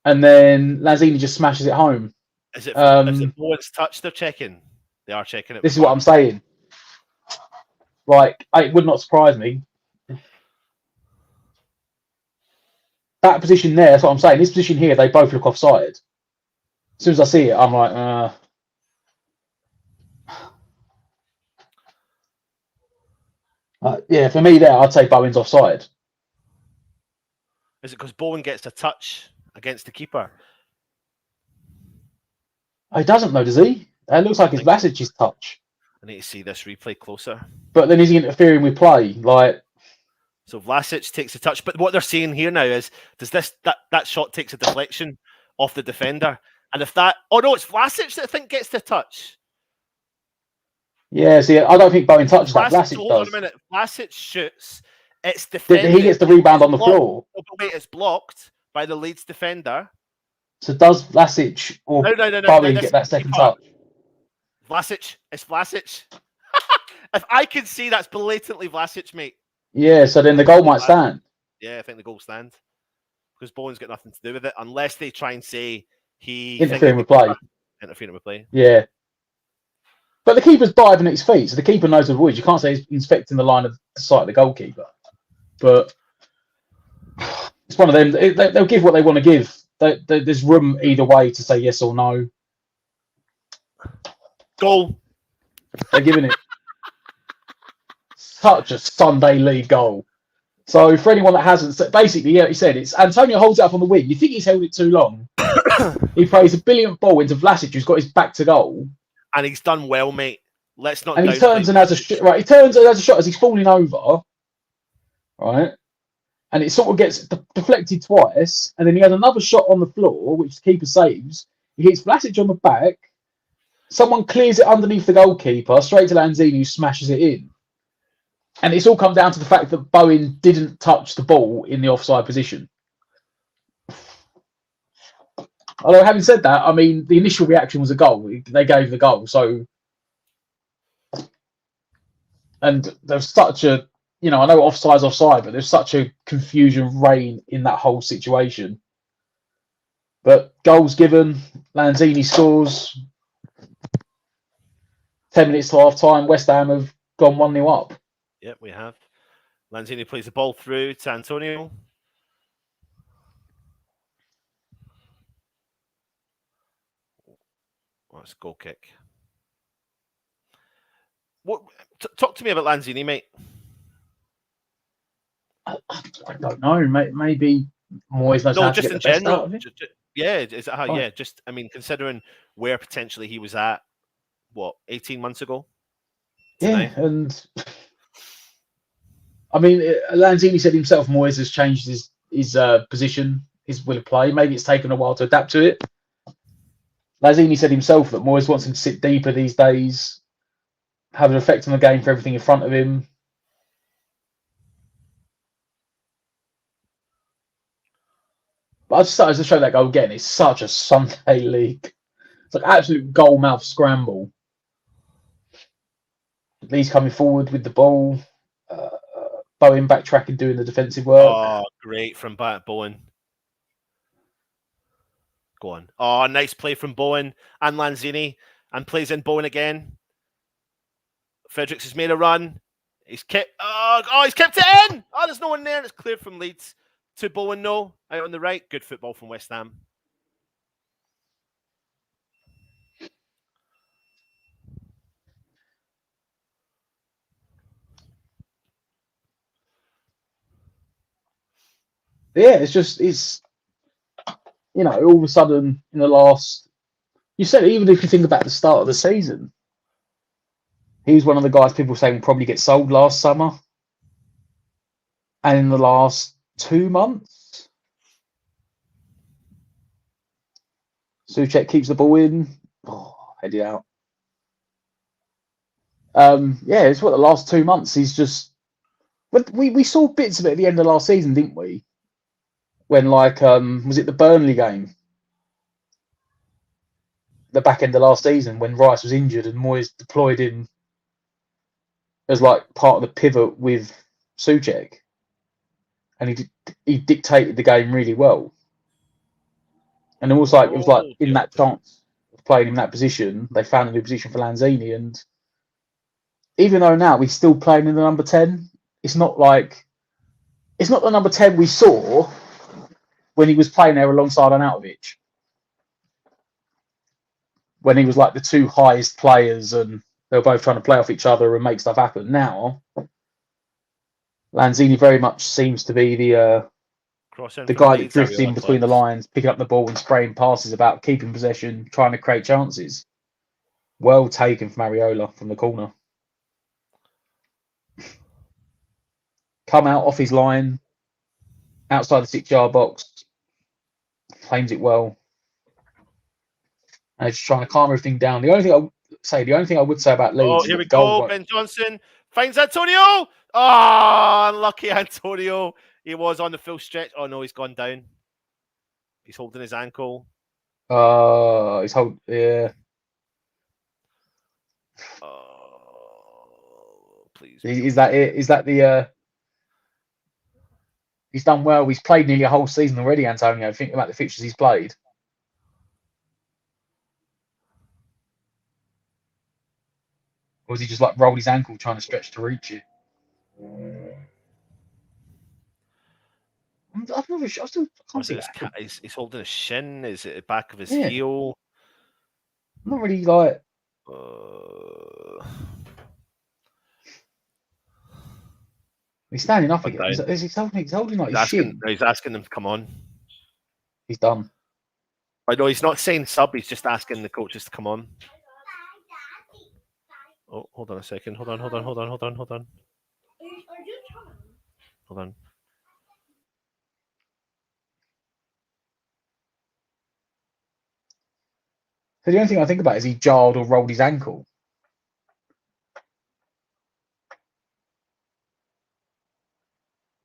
and then Lanzini just smashes it home. Is it Bowen's touch they're checking? They are checking it. This is what I'm saying. Like, it would not surprise me. That position there, that's what I'm saying. This position here, they both look offside. As soon as I see it, I'm like, yeah, for me there, I'd say Bowen's offside. Is it because Bowen gets a touch against the keeper? He doesn't though, does he? It looks like it's Vlasic's touch. I need to see this replay closer. But then is he interfering with play? Like, so Vlasic takes a touch, but what they're saying here now is, does that shot takes a deflection off the defender, and if that, oh no, it's Vlasic that I think gets the touch. Yeah, see, I don't think Bowen touches that. Vlasic hold does. On a minute, Vlasic shoots. It's defended. He gets the rebound on the floor. Oh, but wait, it's blocked by the Leeds defender. So does Vlasic or Bowen get that second touch? Vlasic, it's Vlasic. If I can see, that's blatantly Vlasic, mate. Yeah, so then the goal might stand. Yeah, I think the goal stands because Bowen's got nothing to do with it, unless they try and say he interfering with play. Interfering with play. Yeah, but the keeper's diving at his feet, so the keeper knows the rules. You can't say he's inspecting the line of sight of the goalkeeper. But it's one of them. They'll give what they want to give. There's room either way to say yes or no. Goal. They're giving it such a Sunday league goal. So for anyone that hasn't, basically, yeah, he said it's Antonio holds it up on the wing. You think he's held it too long? He plays a brilliant ball into Vlasic, who's got his back to goal, and he's done well, mate. Let's not. And he turns and has a shot. Right, he turns and has a shot as he's falling over. Right, and it sort of gets deflected twice, and then he has another shot on the floor, which the keeper saves. He hits Vlasic on the back. Someone clears it underneath the goalkeeper, straight to Lanzini, who smashes it in. And it's all come down to the fact that Bowen didn't touch the ball in the offside position. Although, having said that, I mean, the initial reaction was a goal. They gave the goal, so... And there's such a... You know, I know offside's offside, but there's such a confusion reign in that whole situation. But goals given, Lanzini scores... 10 minutes to half-time, West Ham have gone 1-0 up. Yep, we have. Lanzini plays the ball through to Antonio. Oh, it's a goal kick. What? Talk to me about Lanzini, mate. I don't know. Maybe Moyes knows how to just get in the best general. out of it. Yeah, is that how? Oh. Yeah, just I mean, considering where potentially he was at, what, 18 months ago? Tonight? Yeah, and I mean, Lanzini said himself, Moyes has changed his position, his will of play. Maybe it's taken a while to adapt to it. Lanzini said himself that Moyes wants him to sit deeper these days, have an effect on the game for everything in front of him. But I just started to show that goal again. It's such a Sunday league. It's like absolute goal mouth scramble. Leeds coming forward with the ball. Bowen backtracking, doing the defensive work. Oh, great from Bowen. Go on. Oh, nice play from Bowen and Lanzini. And plays in Bowen again. Fredericks has made a run. He's kept. He's kept it in. Oh, there's no one there. And it's cleared from Leeds to Bowen. No, out on the right. Good football from West Ham. Yeah, it's you know, all of a sudden in the last, you said, even if you think about the start of the season, He was one of the guys people say will probably get sold last summer. And in the last 2 months, Souček keeps the ball in. Oh, headed out. Yeah, it's what the last 2 months he's just. But we saw bits of it at the end of last season, didn't we? When was it the Burnley game? The back end of last season when Rice was injured and Moyes deployed him as like part of the pivot with Souček, and he dictated the game really well. And it was like in that chance of playing in that position, they found a new position for Lanzini, and even though now he's still playing in the number 10, it's not the number 10 we saw when he was playing there alongside Arnautovic, when he was like the two highest players and they were both trying to play off each other and make stuff happen. Now, Lanzini very much seems to be the guy that drifts in between the lines, picking up the ball and spraying passes about keeping possession, trying to create chances. Well taken from Areola from the corner. Come out off his line, outside the 6-yard box, claims it well. And just trying to calm everything down. The only thing I would say about Leeds. Oh, here we go. Ben Johnson finds Antonio. Oh, unlucky Antonio. He was on the full stretch. Oh no, he's gone down. He's holding his ankle. Yeah. Oh, please. Is that it? Is that the? He's done well. He's played nearly a whole season already, Antonio. Think about the fixtures he's played. Or was he just like rolled his ankle trying to stretch to reach it? I'm not sure. I still can't see that. He's holding his shin. Is it the back of his heel? I'm not really like. He's standing up again. He's holding like his shin. He's asking him to come on. He's done. I know he's not saying sub. He's just asking the coaches to come on. Oh, hold on a second. Hold on. Hold on. So the only thing I think about is he jarred or rolled his ankle.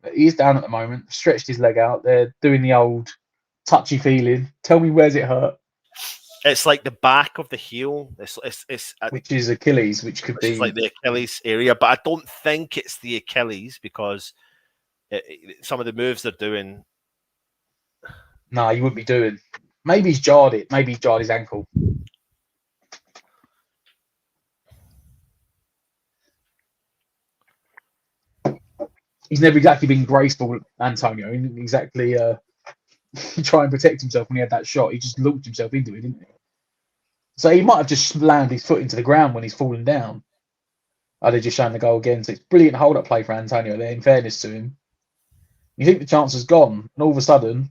But he's down at the moment, stretched his leg out. They're doing the old touchy feeling. Tell me, where's it hurt? It's like the back of the heel. Which is Achilles, which could be like the Achilles area, but I don't think it's the Achilles because some of the moves they're doing. No, you wouldn't be doing. Maybe he's jarred it. Maybe he's jarred his ankle. He's never exactly been graceful, Antonio. He didn't exactly try and protect himself when he had that shot. He just looped himself into it, didn't he? So he might have just landed his foot into the ground when he's fallen down. Oh, they're just showing the goal again. So it's brilliant hold-up play for Antonio there, in fairness to him. You think the chance has gone, and all of a sudden,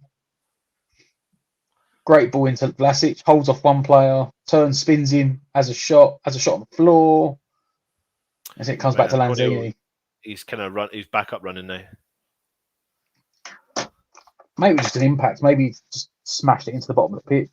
great ball into Vlasic, holds off one player, turns, spins him, has a shot on the floor. As it comes back to Lanzini. He's kind of he's back up running now. Maybe just an impact. Maybe he just smashed it into the bottom of the pitch.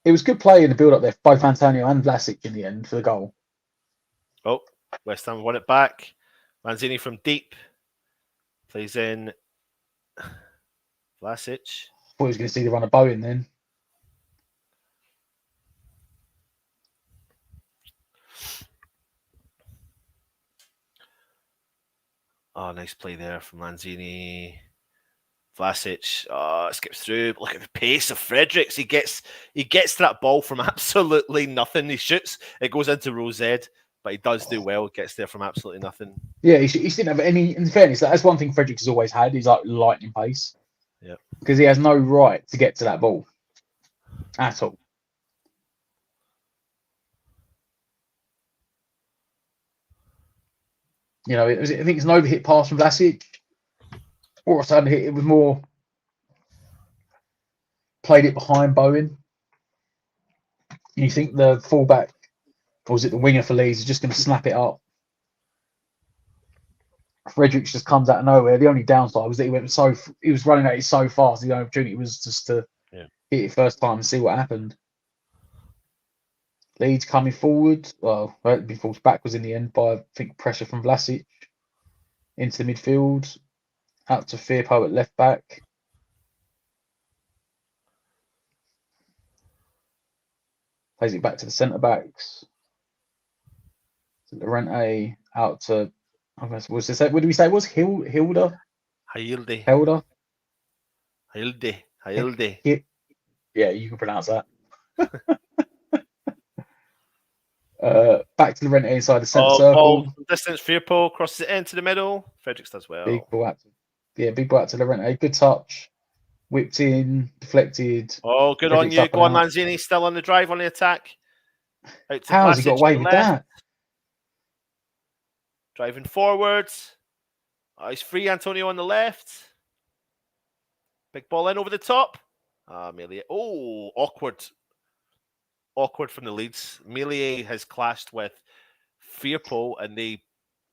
It was good play in the build-up there, both Antonio and Vlasic in the end for the goal. Oh, West Ham won it back. Lanzini from deep. Plays in Vlasic. Thought he was going to see the run of Bowen then. Oh, nice play there from Lanzini. Vlasic skips through. Look at the pace of Fredericks. He gets to that ball from absolutely nothing. He shoots. It goes into row Z, but he does do well. Gets there from absolutely nothing. Yeah, he didn't have any. In fairness, that's one thing Fredericks has always had. He's like lightning pace. Yeah, because he has no right to get to that ball at all. You know, I think it's an overhit pass from Vlasic, or a sudden hit. It was more played it behind Bowen. You think the fullback, or was it the winger for Leeds, is just going to snap it up? Fredericks just comes out of nowhere. The only downside was that he was running at it so fast. The only opportunity was just to hit it first time and see what happened. Leeds coming forward. Well, be forced backwards in the end by, I think, pressure from Vlasic into the midfield. Out to Firpo at left back. Plays it back to the centre backs. Llorente out to. What did we say it was? Hilda? Hilde. Yeah, you can pronounce that. Back to Llorente inside the centre circle. Distance, Firpo crosses it into the middle. Fredericks does well. Big ball out to Llorente. Good touch. Whipped in, deflected. Oh, good on you. Go on, Lanzini. Still on the drive on the attack. How has he got away with that? Driving forwards. Oh, he's free, Antonio, on the left. Big ball in over the top. Melia. Oh, awkward. Awkward from the Leeds. Melia has clashed with Firpo, and they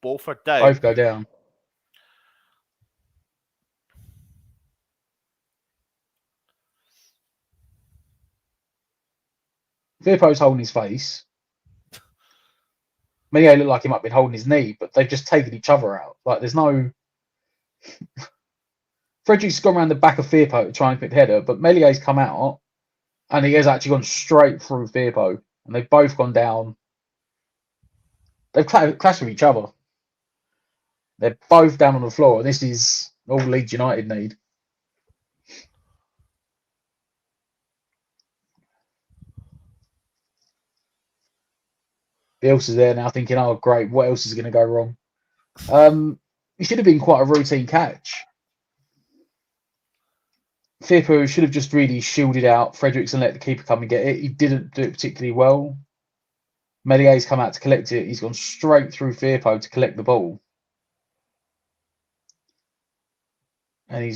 both are down. Both go down. Firpo's holding his face. Melia looked like he might have been holding his knee, but they've just taken each other out. Like, there's no. Fredericks gone around the back of Firpo to try and pick the header, but Melia's come out and he has actually gone straight through Firpo, and they've both gone down. They've clashed with each other. They're both down on the floor, and this is all Leeds United need. Bielsa's there now thinking, oh, great, what else is going to go wrong? It should have been quite a routine catch. Firpo should have just really shielded out Fredericks and let the keeper come and get it. He didn't do it particularly well. Melia's come out to collect it. He's gone straight through Firpo to collect the ball. And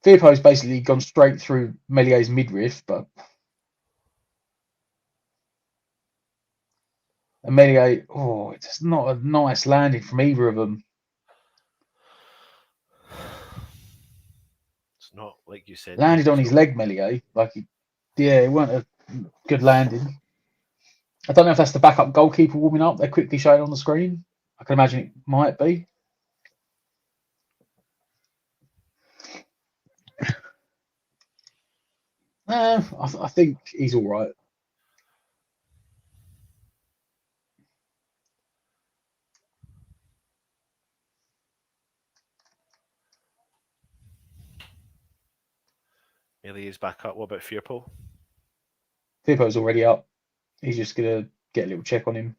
Firpo's basically gone straight through Melia's midriff, but Melia, it's not a nice landing from either of them. It's not like you said. Landed on his leg, Melia. It weren't a good landing. I don't know if that's the backup goalkeeper warming up. They're quickly showing on the screen. I can imagine it might be. I think he's all right. Melia's back up. What about Firpo? Firpo's already up. He's just going to get a little check on him.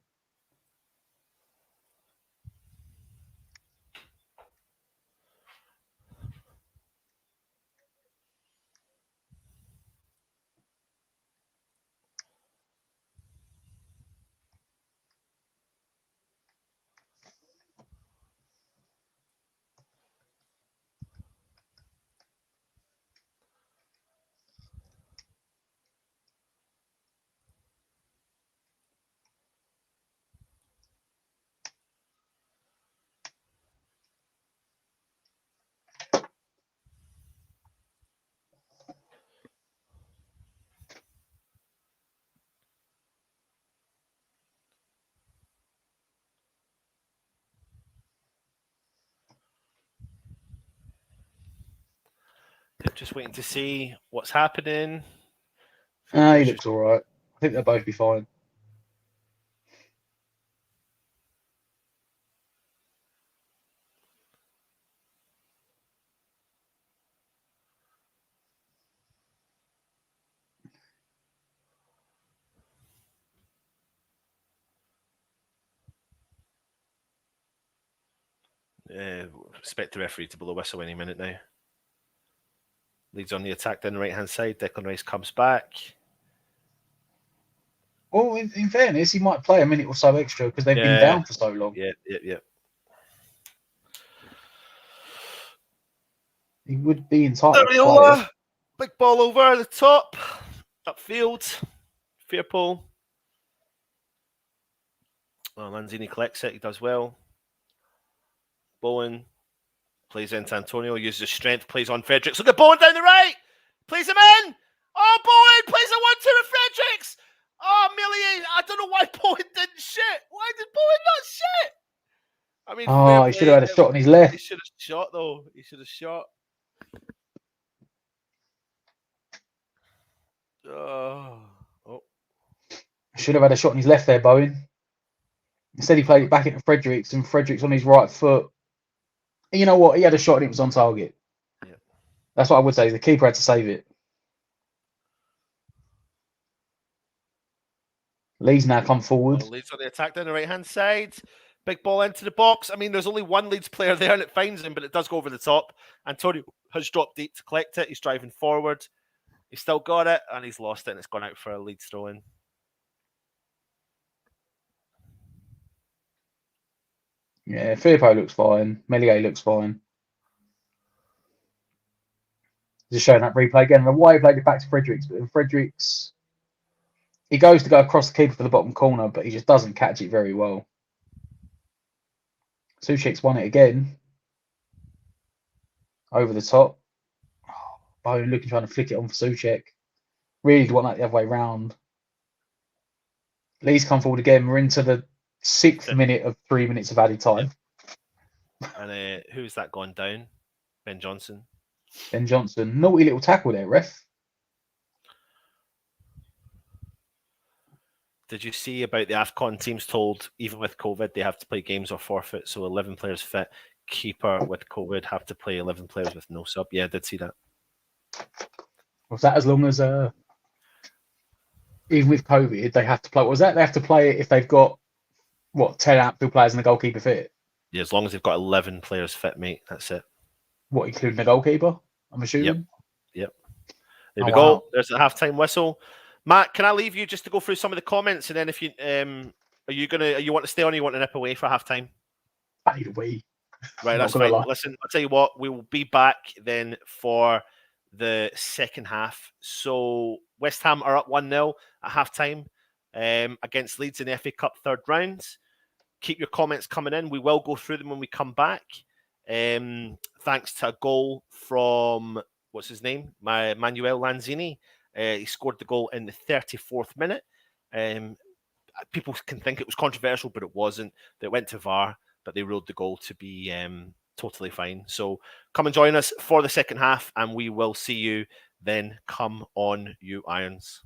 Just waiting to see what's happening. He looks all right. I think they'll both be fine. Expect the referee to blow a whistle any minute now. Leeds on the attack down the right-hand side. Declan Rice comes back. Well, in fairness, he might play a minute or so extra because they've been Yeah, down for so long. yeah. He would be entitled to play it. Big ball over the top, upfield. Fairpool. Oh, Lanzini collects it. He does well. Bowen plays into Antonio, uses his strength, plays on Fredericks. Look at Bowen down the right. Plays him in. Oh, Bowen plays a 1-2 to Fredericks. Oh, Millier. I don't know why Bowen didn't shit. Why did Bowen not shit? I mean, fair Oh, he should play. have had a shot on his He left. should have shot, though. He should have shot. Oh. Should have had a shot on his left there, Bowen. Instead, he played it back into Fredericks, and Fredericks on his right foot. And you know what? He had a shot and it was on target. Yeah. That's what I would say. The keeper had to save it. Leeds now come forward. Leeds on the attack down the right-hand side. Big ball into the box. I mean, there's only one Leeds player there and it finds him, but it does go over the top. Antonio has dropped deep to collect it. He's driving forward. He's still got it, and he's lost it, and it's gone out for a Leeds throw-in. Yeah, Firpo looks fine. Melier looks fine. Just showing that replay again. Why he played it back to Fredericks, but then Fredericks, he goes to go across the keeper for the bottom corner, but he just doesn't catch it very well. Suchek's won it again. Over the top. Oh, Bowen looking, trying to flick it on for Suchek. Really want that the other way round. Lee's come forward again. We're into the 6th minute of 3 minutes of added time. Yep. And who's that gone down? Ben Johnson. Ben Johnson. Naughty little tackle there, ref. Did you see about the AFCON teams told, even with COVID, they have to play games or forfeit? So 11 players fit. Keeper with COVID have to play 11 players with no sub. Yeah, I did see that. Was that as long as even with COVID, they have to play? Was that they have to play it if they've got 10 outfield players and the goalkeeper fit? Yeah, as long as they've got 11 players fit, mate. That's it. What, including the goalkeeper? I'm assuming. Yep. There we go. There's the halftime whistle. Matt, can I leave you just to go through some of the comments, and then if you you want to stay on, or you want to nip away for halftime? Either way. Right, that's fine. Listen, I'll tell you what, we will be back then for the second half. So West Ham are up 1-0 at halftime against Leeds in the FA Cup third round. Keep your comments coming in. We will go through them when we come back. Thanks to a goal from, what's his name? Manuel Lanzini. He scored the goal in the 34th minute. People can think it was controversial, but it wasn't. It went to VAR, but they ruled the goal to be totally fine. So come and join us for the second half, and we will see you then. Come on, you Irons.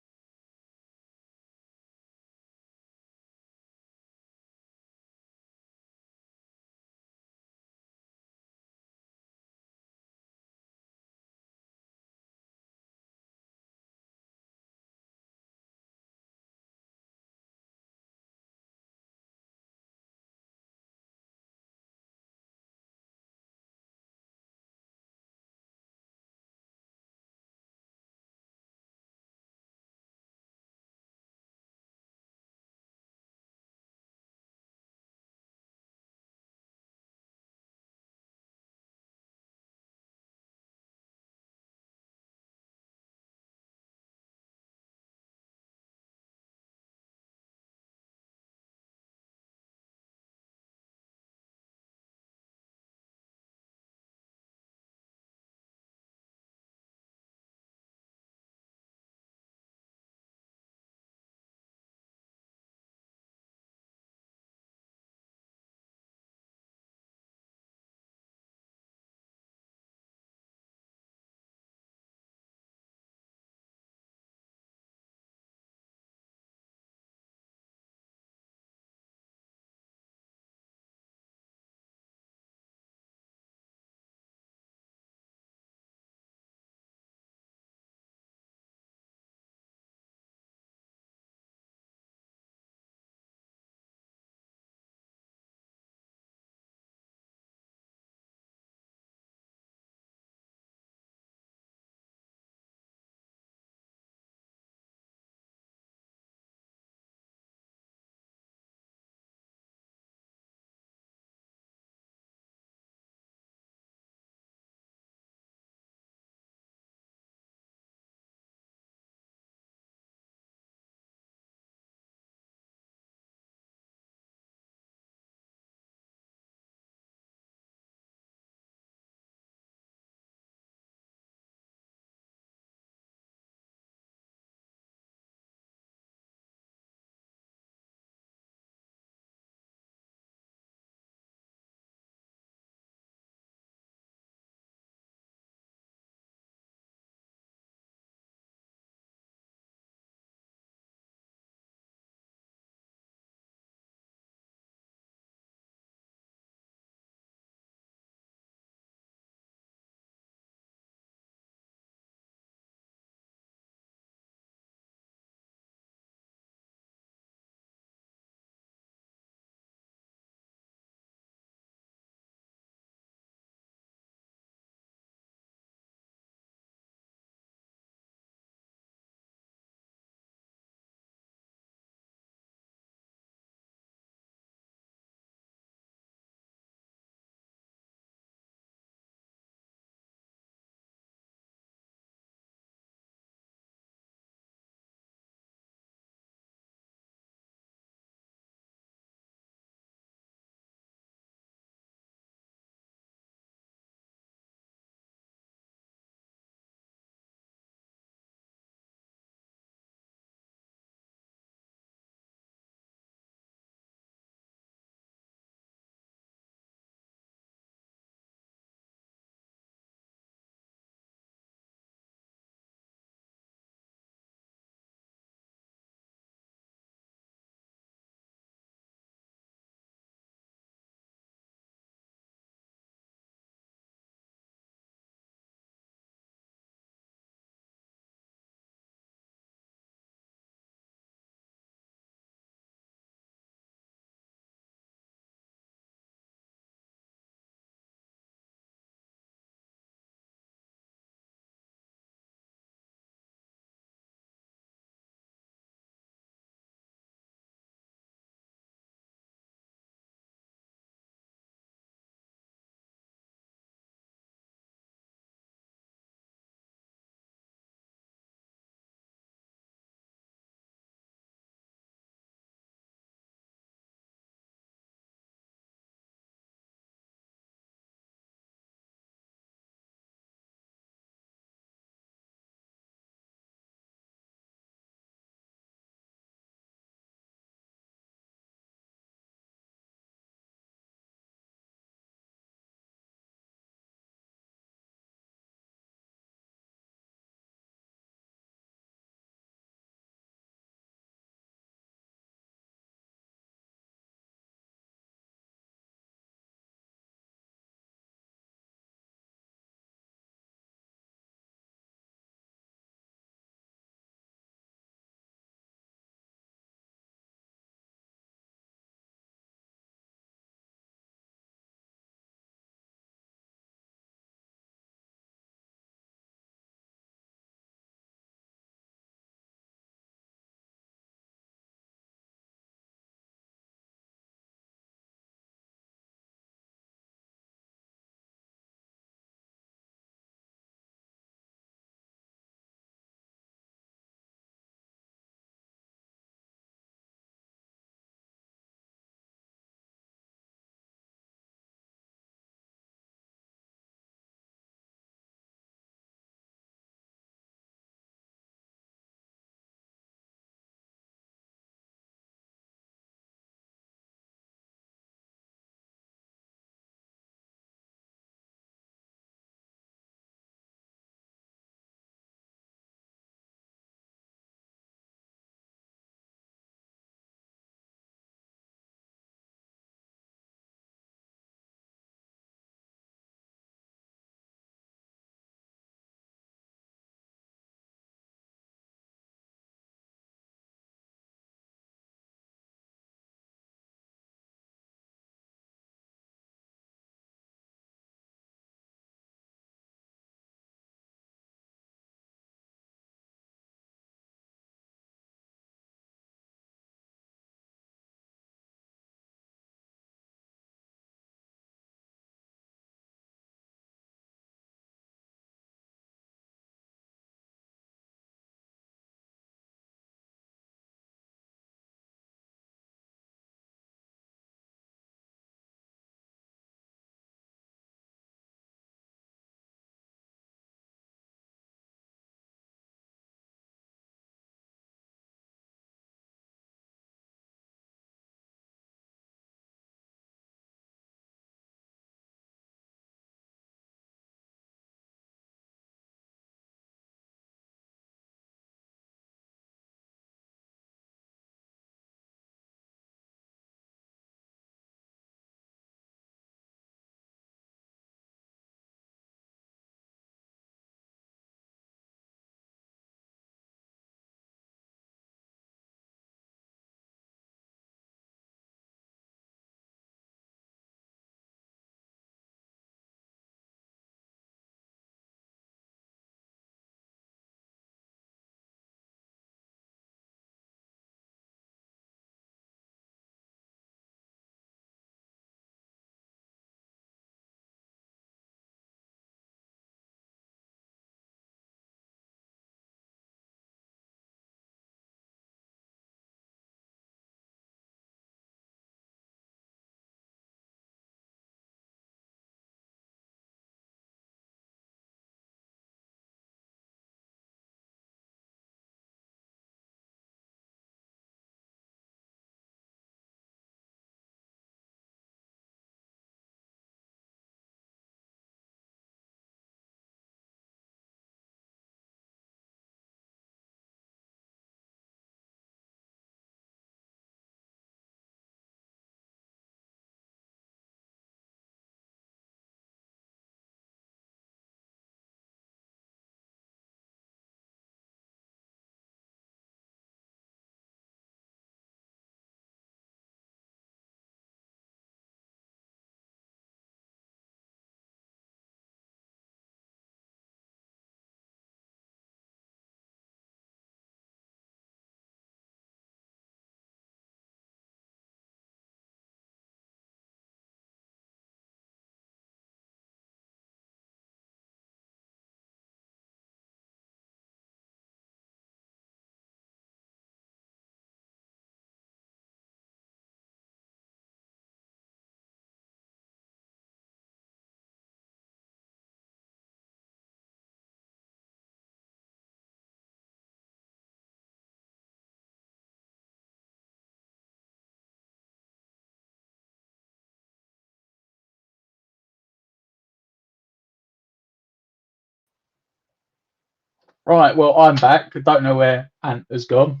Right, well, I'm back. I don't know where Ant has gone.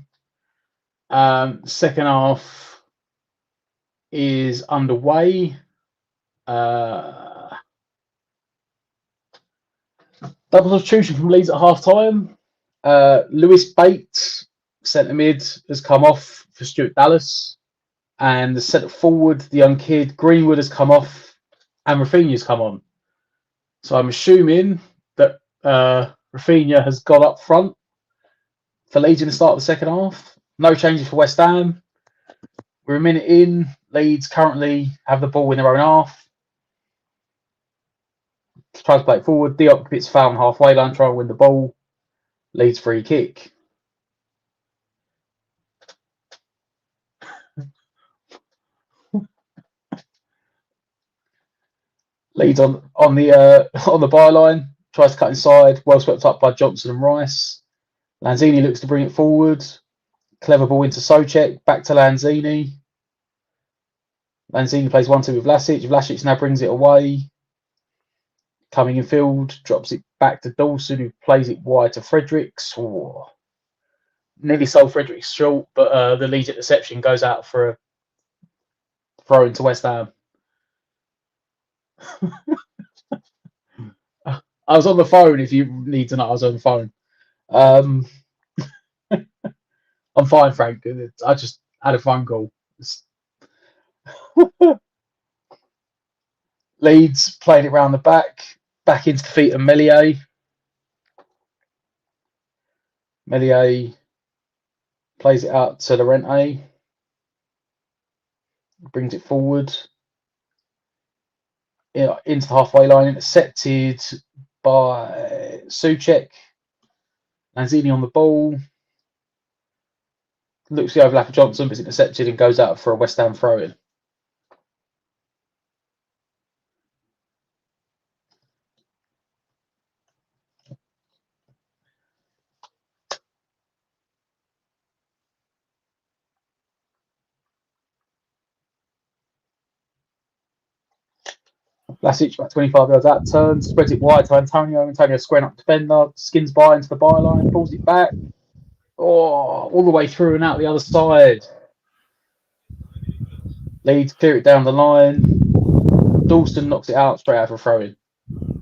Second half is underway. Double substitution from Leeds at half time. Lewis Bates, centre mid, has come off for Stuart Dallas. And the centre forward, the young kid, Greenwood, has come off and Rafinha's come on. So I'm assuming that Rafinha has got up front for Leeds in the start of the second half. No changes for West Ham. We're a minute in. Leeds currently have the ball in their own half. Tries to play it forward. Diop gets foul on halfway line, trying to win the ball. Leeds free kick. Leeds on the byline. Tries to cut inside. Well swept up by Johnson and Rice. Lanzini looks to bring it forward. Clever ball into Souček. Back to Lanzini. Lanzini plays 1-2 with Vlasic. Vlasic now brings it away. Coming in field. Drops it back to Dawson, who plays it wide to Fredericks. Oh. Nearly sold Fredericks short, but the Leeds interception goes out for a throw into West Ham. I was on the phone, if you need to know. I was on the phone. I'm fine, Frank. I just had a phone call. Leeds playing it round the back into the feet of Meslier. Meslier plays it out to Llorente. Brings it forward. Into the halfway line, intercepted by Souček. Lanzini on the ball. Looks the overlap of Johnson, but it's intercepted and goes out for a West Ham throw-in. Vlasic about 25 yards out, turns, spreads it wide to Antonio. Antonio squaring up defender, skins by into the byline, pulls it back. Oh, all the way through and out the other side. Leeds clear it down the line. Dalston knocks it out straight out for a throw-in.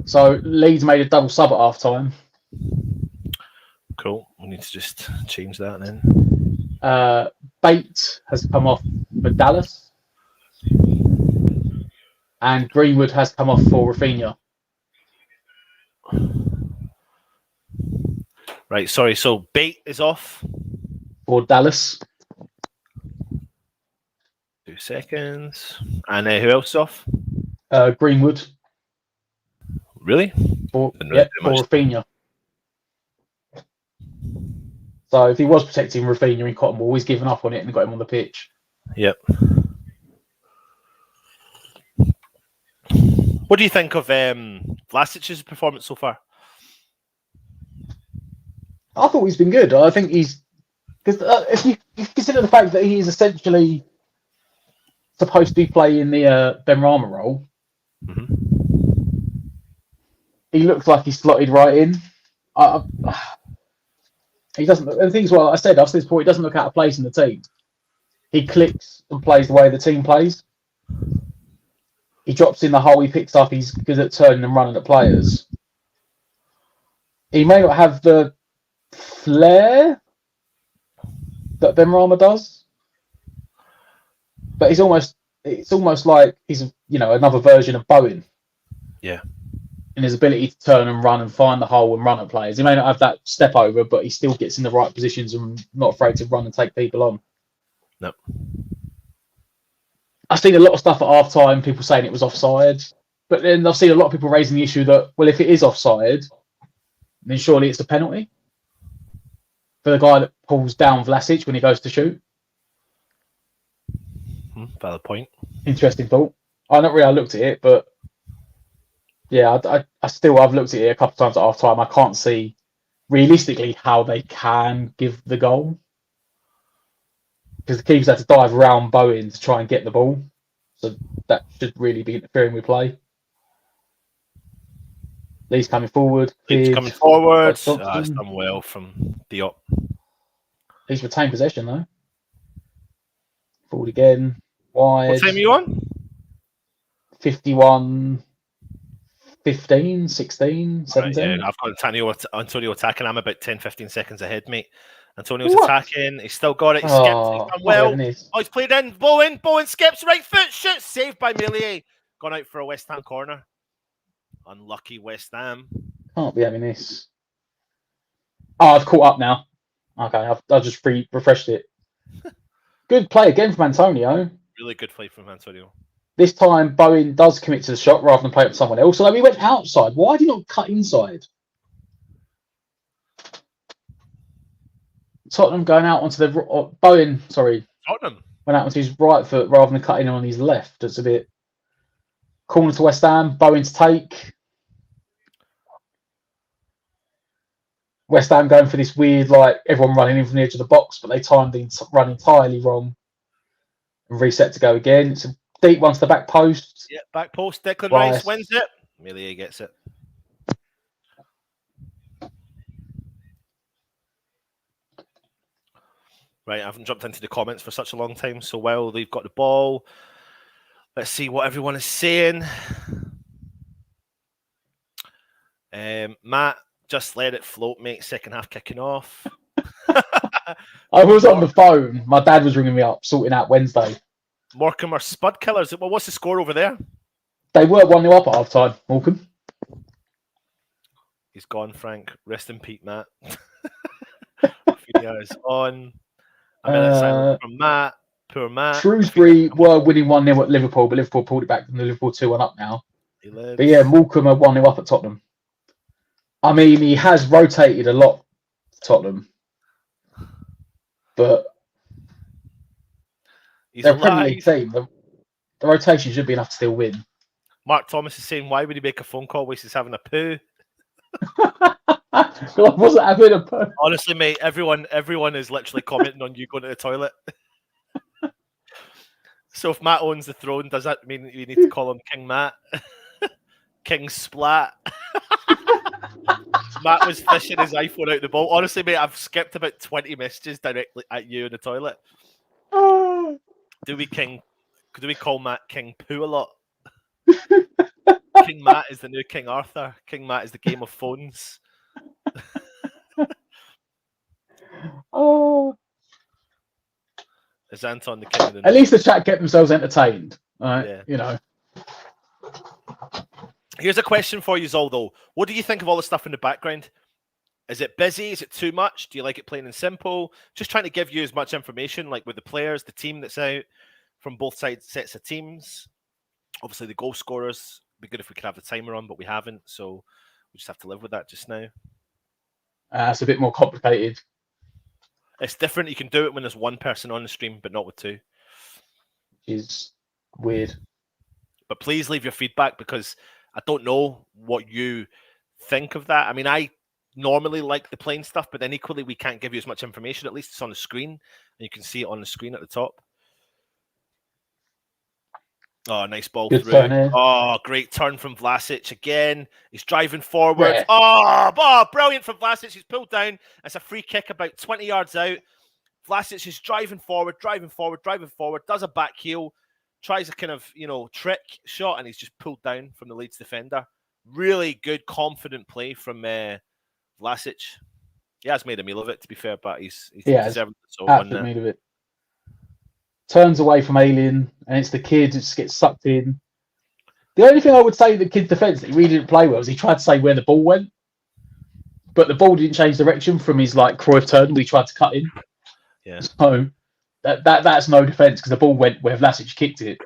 So Leeds made a double sub at half time. Cool. We need to just change that then. Bates has come off for Dallas. And Greenwood has come off for Rafinha. Right, sorry. So Bate is off for Dallas. 2 seconds. And who else is off? Greenwood. Really? For Rafinha. So if he was protecting Rafinha in Cotton Ball, he's given up on it and got him on the pitch. Yep. What do you think of Vlasic's performance so far? I thought he's been good. I think he's... Because if you consider the fact that he is essentially supposed to be playing the Benrahma role, he looks like he's slotted right in. He doesn't. The thing is, well, I've said this before, he doesn't look out of place in the team. He clicks and plays the way the team plays. He drops in the hole he picks up. He's good at turning and running at players. He may not have the flair that Benrahma does, but it's almost like he's another version of Bowen. Yeah. In his ability to turn and run and find the hole and run at players. He may not have that step over, but he still gets in the right positions and not afraid to run and take people on. No. I've seen a lot of stuff at half time, people saying it was offside, but then I've seen a lot of people raising the issue that, well, if it is offside, then surely it's a penalty for the guy that pulls down Vlasic when he goes to shoot. Valid point. Interesting thought. I looked at it, but yeah, I've looked at it a couple of times at half time. I can't see realistically how they can give the goal, because the keepers had to dive around Bowen to try and get the ball. So that should really be interfering with play. Leeds coming forward. Leeds Kid, coming forward. It's Johnson. done well from Diop. He's retained possession though. Forward again. Wide. What time are you on? 51, 15, 16, 17. Right, yeah, I've got Antonio attacking. I'm about 10, 15 seconds ahead, mate. Antonio's attacking. He's still got it. He's skipped. He's done well. Oh, he's played in. Bowen. Bowen skips. Right foot. Shoots. Saved by Melia. Gone out for a West Ham corner. Unlucky West Ham. Can't be having this. Oh, I've caught up now. Okay, I've just refreshed it. Good play again from Antonio. Really good play from Antonio. This time, Bowen does commit to the shot rather than play it for someone else. Although he went outside. Why did he not cut inside? Tottenham going out onto the... Bowen, sorry. Tottenham. Went out onto his right foot rather than cutting on his left. It's a bit... Corner to West Ham. Bowen to take. West Ham going for this weird, like, everyone running in from the edge of the box, but they timed the run entirely wrong. And reset to go again. It's a deep one to the back post. Yeah, back post. Declan Rice wins it. Melia gets it. Right, I haven't jumped into the comments for such a long time. So while they've got the ball, let's see what everyone is saying. Matt, just let it float, mate. Second half kicking off. I was on the phone. My dad was ringing me up, sorting out Wednesday. Morecambe are Spud Killers. Well, what's the score over there? They were 1-0 up at half time, Morecambe. He's gone, Frank. Rest in peace, Matt. Video is on. A minute silence from Matt. Poor Matt. Shrewsbury were winning 1-0 at Liverpool, but Liverpool pulled it back from the Liverpool 2-1 up now. But yeah, Morecambe are 1-0 up at Tottenham. I mean, he has rotated a lot, Tottenham. But they're a Premier League team. The rotation should be enough to still win. Mark Thomas is saying, why would he make a phone call whilst he's having a poo? I wasn't having a poo. Honestly, mate, everyone is literally commenting on you going to the toilet. So if Matt owns the throne, does that mean you need to call him King Matt? King Splat? Matt was fishing his iPhone out the bowl. Honestly, mate, I've skipped about 20 messages directly at you in the toilet. Do we call Matt King Poo a lot? King Matt is the new King Arthur. King Matt is the Game of Phones. Is Anton the king of the At least the chat kept themselves entertained. Yeah. You know. Here's a question for you, Zoldo. What do you think of all the stuff in the background? Is it busy? Is it too much? Do you like it plain and simple? Just trying to give you as much information, like with the players, the team that's out from both sides, sets of teams. Obviously, the goal scorers. It'd be good if we could have the timer on, but we haven't. So we just have to live with that just now. It's a bit more complicated. It's different. You can do it when there's one person on the stream, but not with two. Is weird. But please leave your feedback because I don't know what you think of that. I mean, I normally like the plain stuff, but then equally we can't give you as much information. At least it's on the screen, and you can see it on the screen at the top. Oh, nice ball Good through. turn, Oh, great turn from Vlasic again. He's driving forward. Yeah. Oh, brilliant from Vlasic. He's pulled down. It's a free kick about 20 yards out. Vlasic is driving forward. Does a back heel. Tries a kind of, trick shot, and he's just pulled down from the Leeds defender. Really good, confident play from Vlasic. He has made a meal of it, to be fair, but he's deserved it. Absolutely made of it. Turns away from Alien, and it's the kid who just gets sucked in. The only thing I would say the kid's defence that he really didn't play well is he tried to say where the ball went, but the ball didn't change direction from his Cruyff turn when he tried to cut in. Yeah. So that's no defence because the ball went where Vlasic kicked it.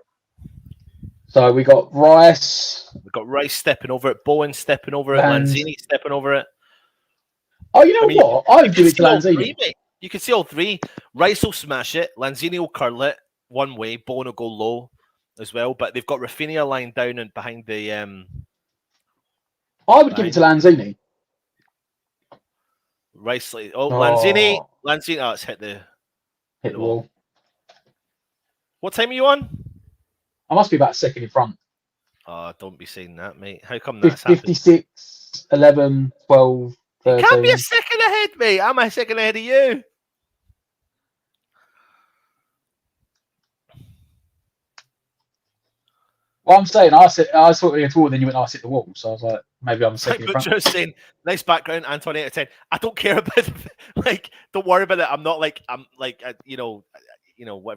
So we got Rice. We've got Rice stepping over it, Bowen stepping over it, Lanzini stepping over it. Oh, you know what? I would give it to Lanzini. You can see all three. Rice will smash it. Lanzini will curl it one way. Bowen will go low as well. But they've got Rafinha lying down and behind the... I would give it to Lanzini. Rice... Lanzini. Lanzini... Oh, it's hit the wall. What time are you on? I must be about second in front. Oh, don't be saying that, mate. How come that's 56. points, 11, 12, 13. You can't be a second ahead, mate. I'm a second ahead of you. Well, I'm saying I thought we had wall, then you went, I hit the wall. So I was like, maybe I'm second. Like Butcher saying, nice background, Anton 8 out of 10. I don't care about don't worry about it. I'm not whatever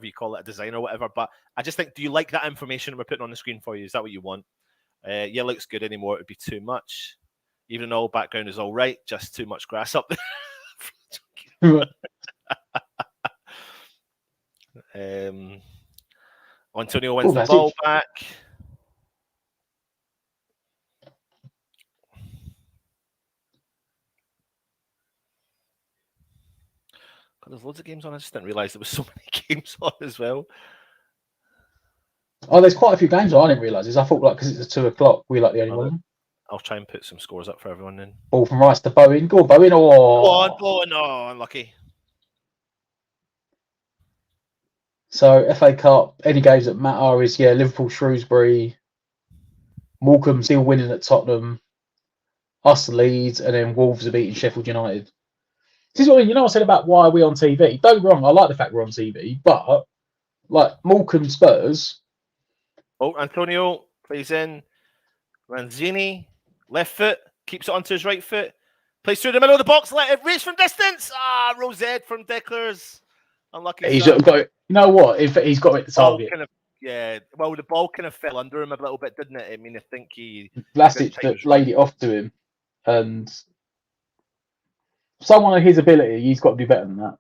you call it, a designer or whatever. But I just think, do you like that information we're putting on the screen for you? Is that what you want? Yeah, looks good anymore. It would be too much. Even though background is all right, just too much grass up there. Antonio wins the ball back. God, there's loads of games on. I just didn't realise there was so many games on as well. Oh, there's quite a few games on. I didn't realise this. I thought because it's 2 o'clock, we're the only one. I'll try and put some scores up for everyone then. Ball from Rice to Bowen. Go on, Bowen. Go on, Bowen. Oh, unlucky. So FA Cup, any games that matter is Liverpool, Shrewsbury, Morecambe still winning at Tottenham, us Leeds, and then Wolves are beating Sheffield United. This is what I said about why are we on TV. Don't get me wrong, I like the fact we're on TV, but like Morecambe Spurs. Oh, Antonio plays in. Lanzini, left foot, keeps it onto his right foot, plays through the middle of the box, let it reach from distance. Rosette from Declers. Unlucky. He's got it. You know what? If he's got it, the target. Well, the ball kind of fell under him a little bit, didn't it? I mean, I think Vlasic laid it off to him, and someone of his ability, he's got to do better than that.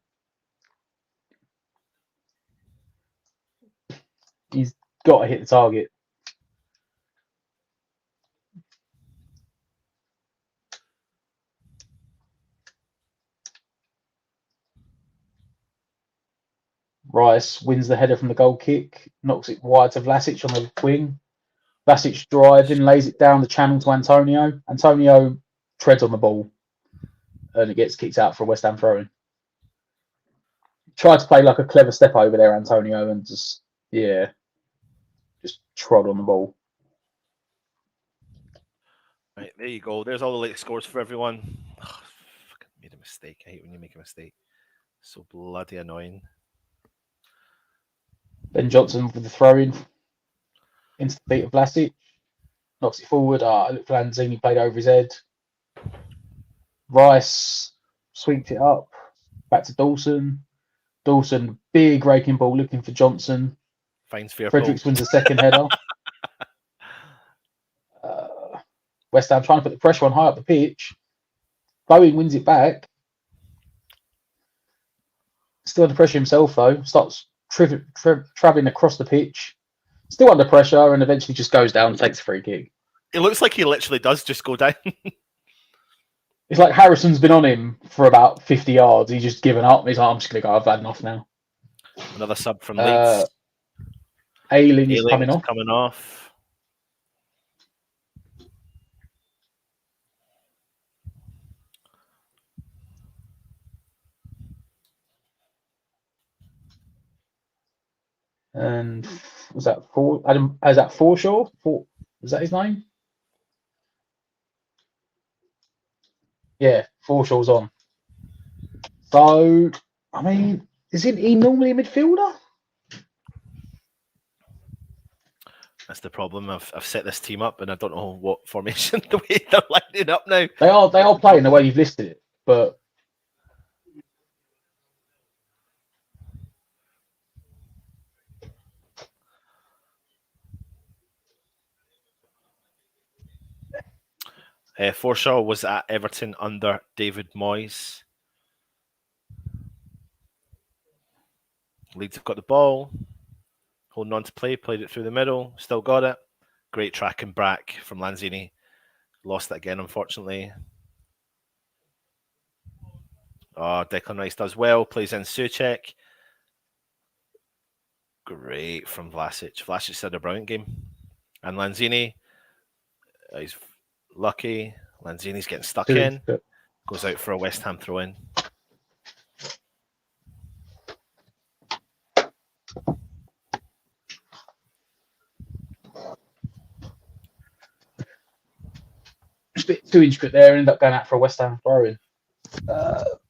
He's got to hit the target. Rice wins the header from the goal kick, knocks it wide to Vlasic on the wing. Vlasic driving, lays it down the channel to Antonio. Antonio treads on the ball, and it gets kicked out for a West Ham throw-in. Tried to play like a clever step over there, Antonio, and just trod on the ball. Right, there you go. There's all the latest scores for everyone. Oh, fucking made a mistake. I hate when you make a mistake. So bloody annoying. Ben Johnson with the throw-in into the feet of Vlasic. Knocks it forward. Lanzini played over his head. Rice sweeps it up. Back to Dawson. Dawson, big raking ball looking for Johnson. Finds fair Fredericks wins the second header. West Ham trying to put the pressure on high up the pitch. Bowen wins it back. Still under pressure himself, though. Starts travelling across the pitch. Still under pressure, and eventually just goes down and takes a free kick. It looks like he literally does just go down. It's like Harrison's been on him for about 50 yards. He's just given up. He's like, I'm just going to go. I've had enough now. Another sub from Leeds. Ailing is coming off. And was that Forshaw? Was that his name? Yeah, Forshaw's on. So, I mean, isn't he normally a midfielder? That's the problem. I've set this team up, and I don't know what formation the way they're lining up now. They are playing the way you've listed it, but Forshaw was at Everton under David Moyes. Leeds have got the ball. Holding on to play, played it through the middle, still got it. Great tracking back from Lanzini. Lost it again, unfortunately. Declan Rice does well, plays in Souček. Great from Vlasic. Vlasic had a brilliant game. And Lanzini, he's lucky. Lanzini's getting stuck in. Goes out for a West Ham throw-in. a bit too intricate there. Ended up going out for a West Ham throw-in.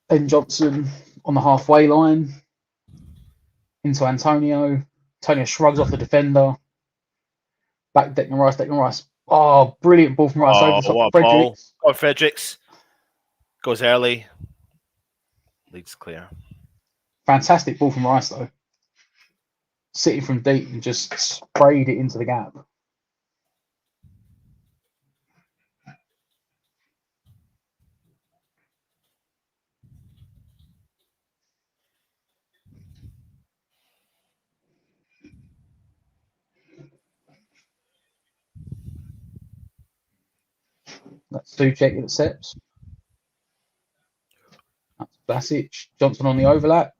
Ben Johnson on the halfway line into Antonio. Antonio shrugs off the defender. Back Declan Rice. Declan Rice. Oh, brilliant ball from Rice over the top. What a Fredericks. ball. Fredericks goes early. Leeds clear. Fantastic ball from Rice, though. Sitting from deep and just sprayed it into the gap. That's Suchek intercepts. That's Vlasic. Johnson on the overlap.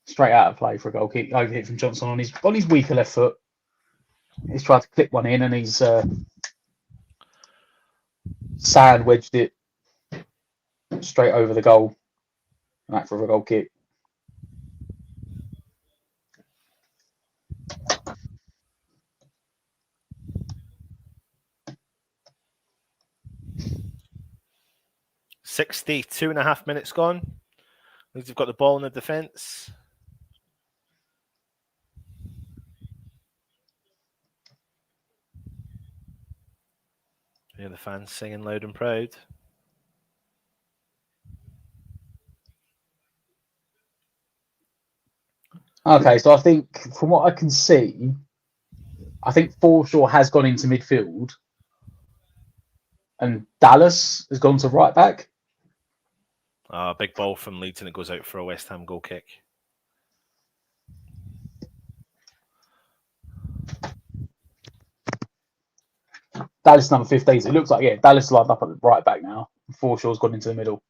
Straight out of play for a goal kick. Overhit from Johnson on his weaker left foot. He's tried to clip one in and he's sand wedged it straight over the goal. And that for a goal kick. .62.5 minutes gone. Leeds have got the ball in the defence. Hear the fans singing loud and proud. Okay, so I think from what I can see, I think Forshaw has gone into midfield and Dallas has gone to right back. Big ball from Leeds and it goes out for a West Ham goal kick. Dallas number 15. So it looks like, Dallas is lined up at the right back now. Forshaw's gone into the middle.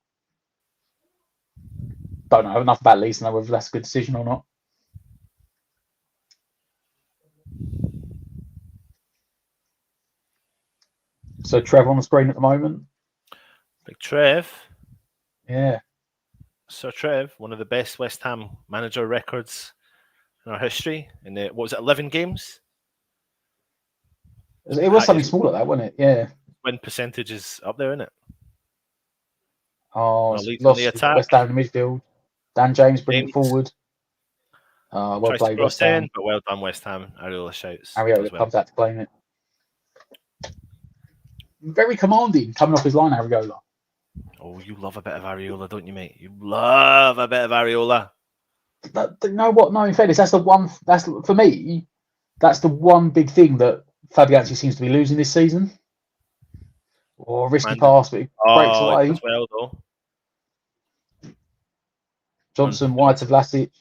Don't know enough about Leeds to know whether that's a good decision or not. So Trev on the screen at the moment. Big Trev. Yeah. Sir Trev, one of the best West Ham manager records in our history. In the, what was it, 11 games? It was something small like that, wasn't it? Yeah. Win percentage is up there, isn't it? Oh, lost West Ham in the midfield. Dan James bringing it forward. Well played, West Ham. But well done, West Ham. Areola shouts. Areola comes out to claim it. Very commanding coming off his line, Areola. Oh, you love a bit of Areola, don't you, mate? You love a bit of Areola. You know what? No, in fairness, that's the one. That's for me. That's the one big thing that Fabianski seems to be losing this season. Or risky pass, but he breaks away. As well, though. Johnson wide to Vlasic.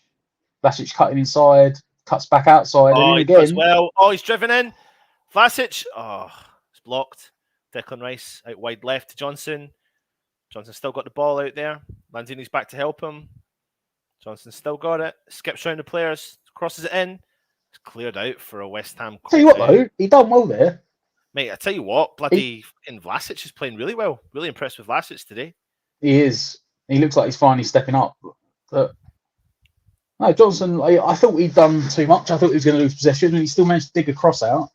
Vlasic cutting inside, cuts back outside, and he again. Does well. He's driven in. Vlasic. It's blocked. Declan Rice out wide left to Johnson. Johnson still got the ball out there. Lanzini's back to help him. Johnson still got it. Skips round the players. Crosses it in. It's cleared out for a West Ham. Tell you what, though, he done well there. Mate, I tell you what, bloody Vlasic is playing really well. Really impressed with Vlasic today. He is. He looks like he's finally stepping up. But no, Johnson, I thought he'd done too much. I thought he was going to lose possession, and he still managed to dig a cross out.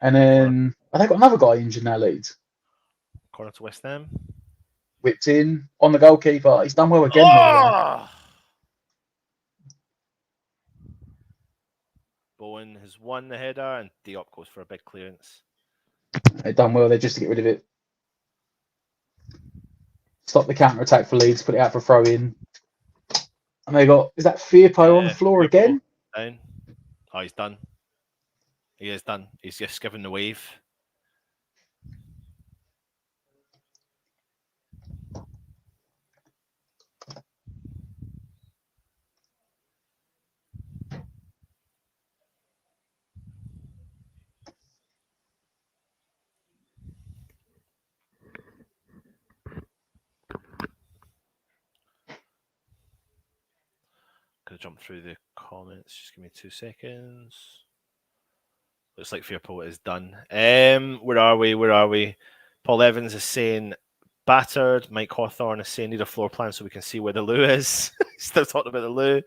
And then they've got another guy injured now, Leeds. Corner to West Ham. Whipped in on the goalkeeper. He's done well again. Bowen has won the header and Diop goes for a big clearance. They've done well there just to get rid of it. Stop the counter-attack for Leeds, put it out for a throw-in. And they got, is that Firpo on the floor again? Down. Oh, he's done. He is done. He's just given the wave. Gonna jump through the comments. Just give me 2 seconds. Looks like Firpo is done. Where are we? Paul Evans is saying battered. Mike Hawthorne is saying need a floor plan so we can see where the loo is. Still talking about the loo.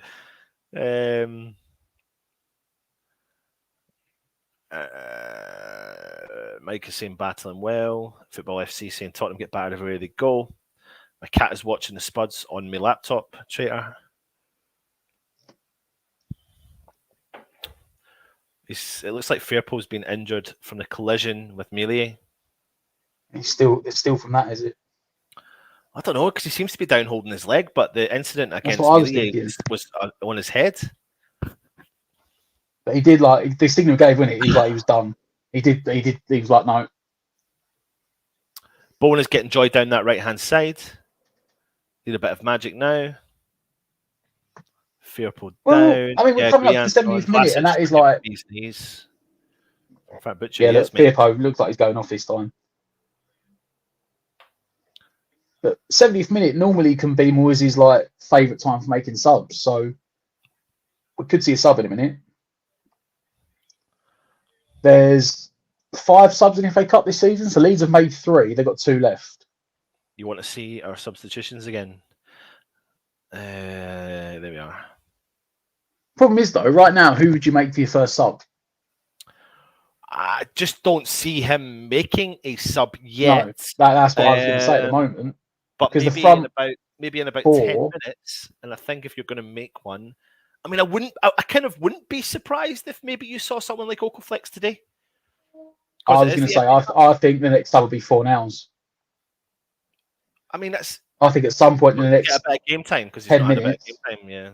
Mike is saying battling well. Football FC saying Tottenham get battered everywhere they go. My cat is watching the Spuds on my laptop, traitor. It looks like Fairpool's been injured from the collision with Melee. It's still from that, is it? I don't know, because he seems to be down holding his leg, but the incident against Melee was on his head. But he did like the signal gave, when he was like he was done. He was like, no. Bowen is getting joy down that right hand side. Need a bit of magic now. Fairpool down. I mean, we're coming up to the 70th minute, and that is like these knees. In fact, Butcher, yeah, look, Fairpool looks like he's going off this time. But 70th minute normally can be Moyes' like favourite time for making subs, so we could see a sub in a minute. There's 5 subs in FA Cup this season, so Leeds have made 3. They've got 2 left. You want to see our substitutions again? There we are. Problem is, though, right now, who would you make for your first sub? I just don't see him making a sub yet. No, that's what I was going to say at the moment. But maybe in about 10 minutes, and I think if you're going to make one, I mean, I kind of wouldn't be surprised if maybe you saw someone like Okoflex today. I was going to say, I think the next sub will be Fornals. I mean, I think at some point in the next game time, because 10 minutes. Game time, yeah.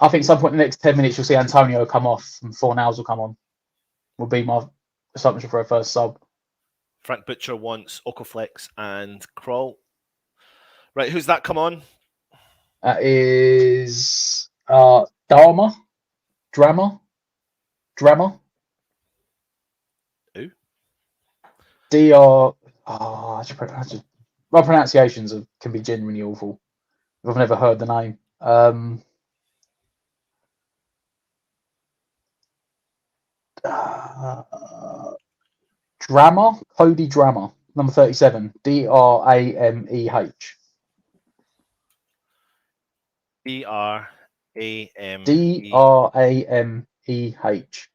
I think at some point in the next 10 minutes, you'll see Antonio come off and Fornals will come on. Will be my assumption for a first sub. Frank Butcher wants Okoflex and Kroll. Right, who's that come on? That is Drama. Who? DR. My pronunciations can be genuinely awful. I've never heard the name. Cody Drama, number 37, DRAMEH. DRAMEH.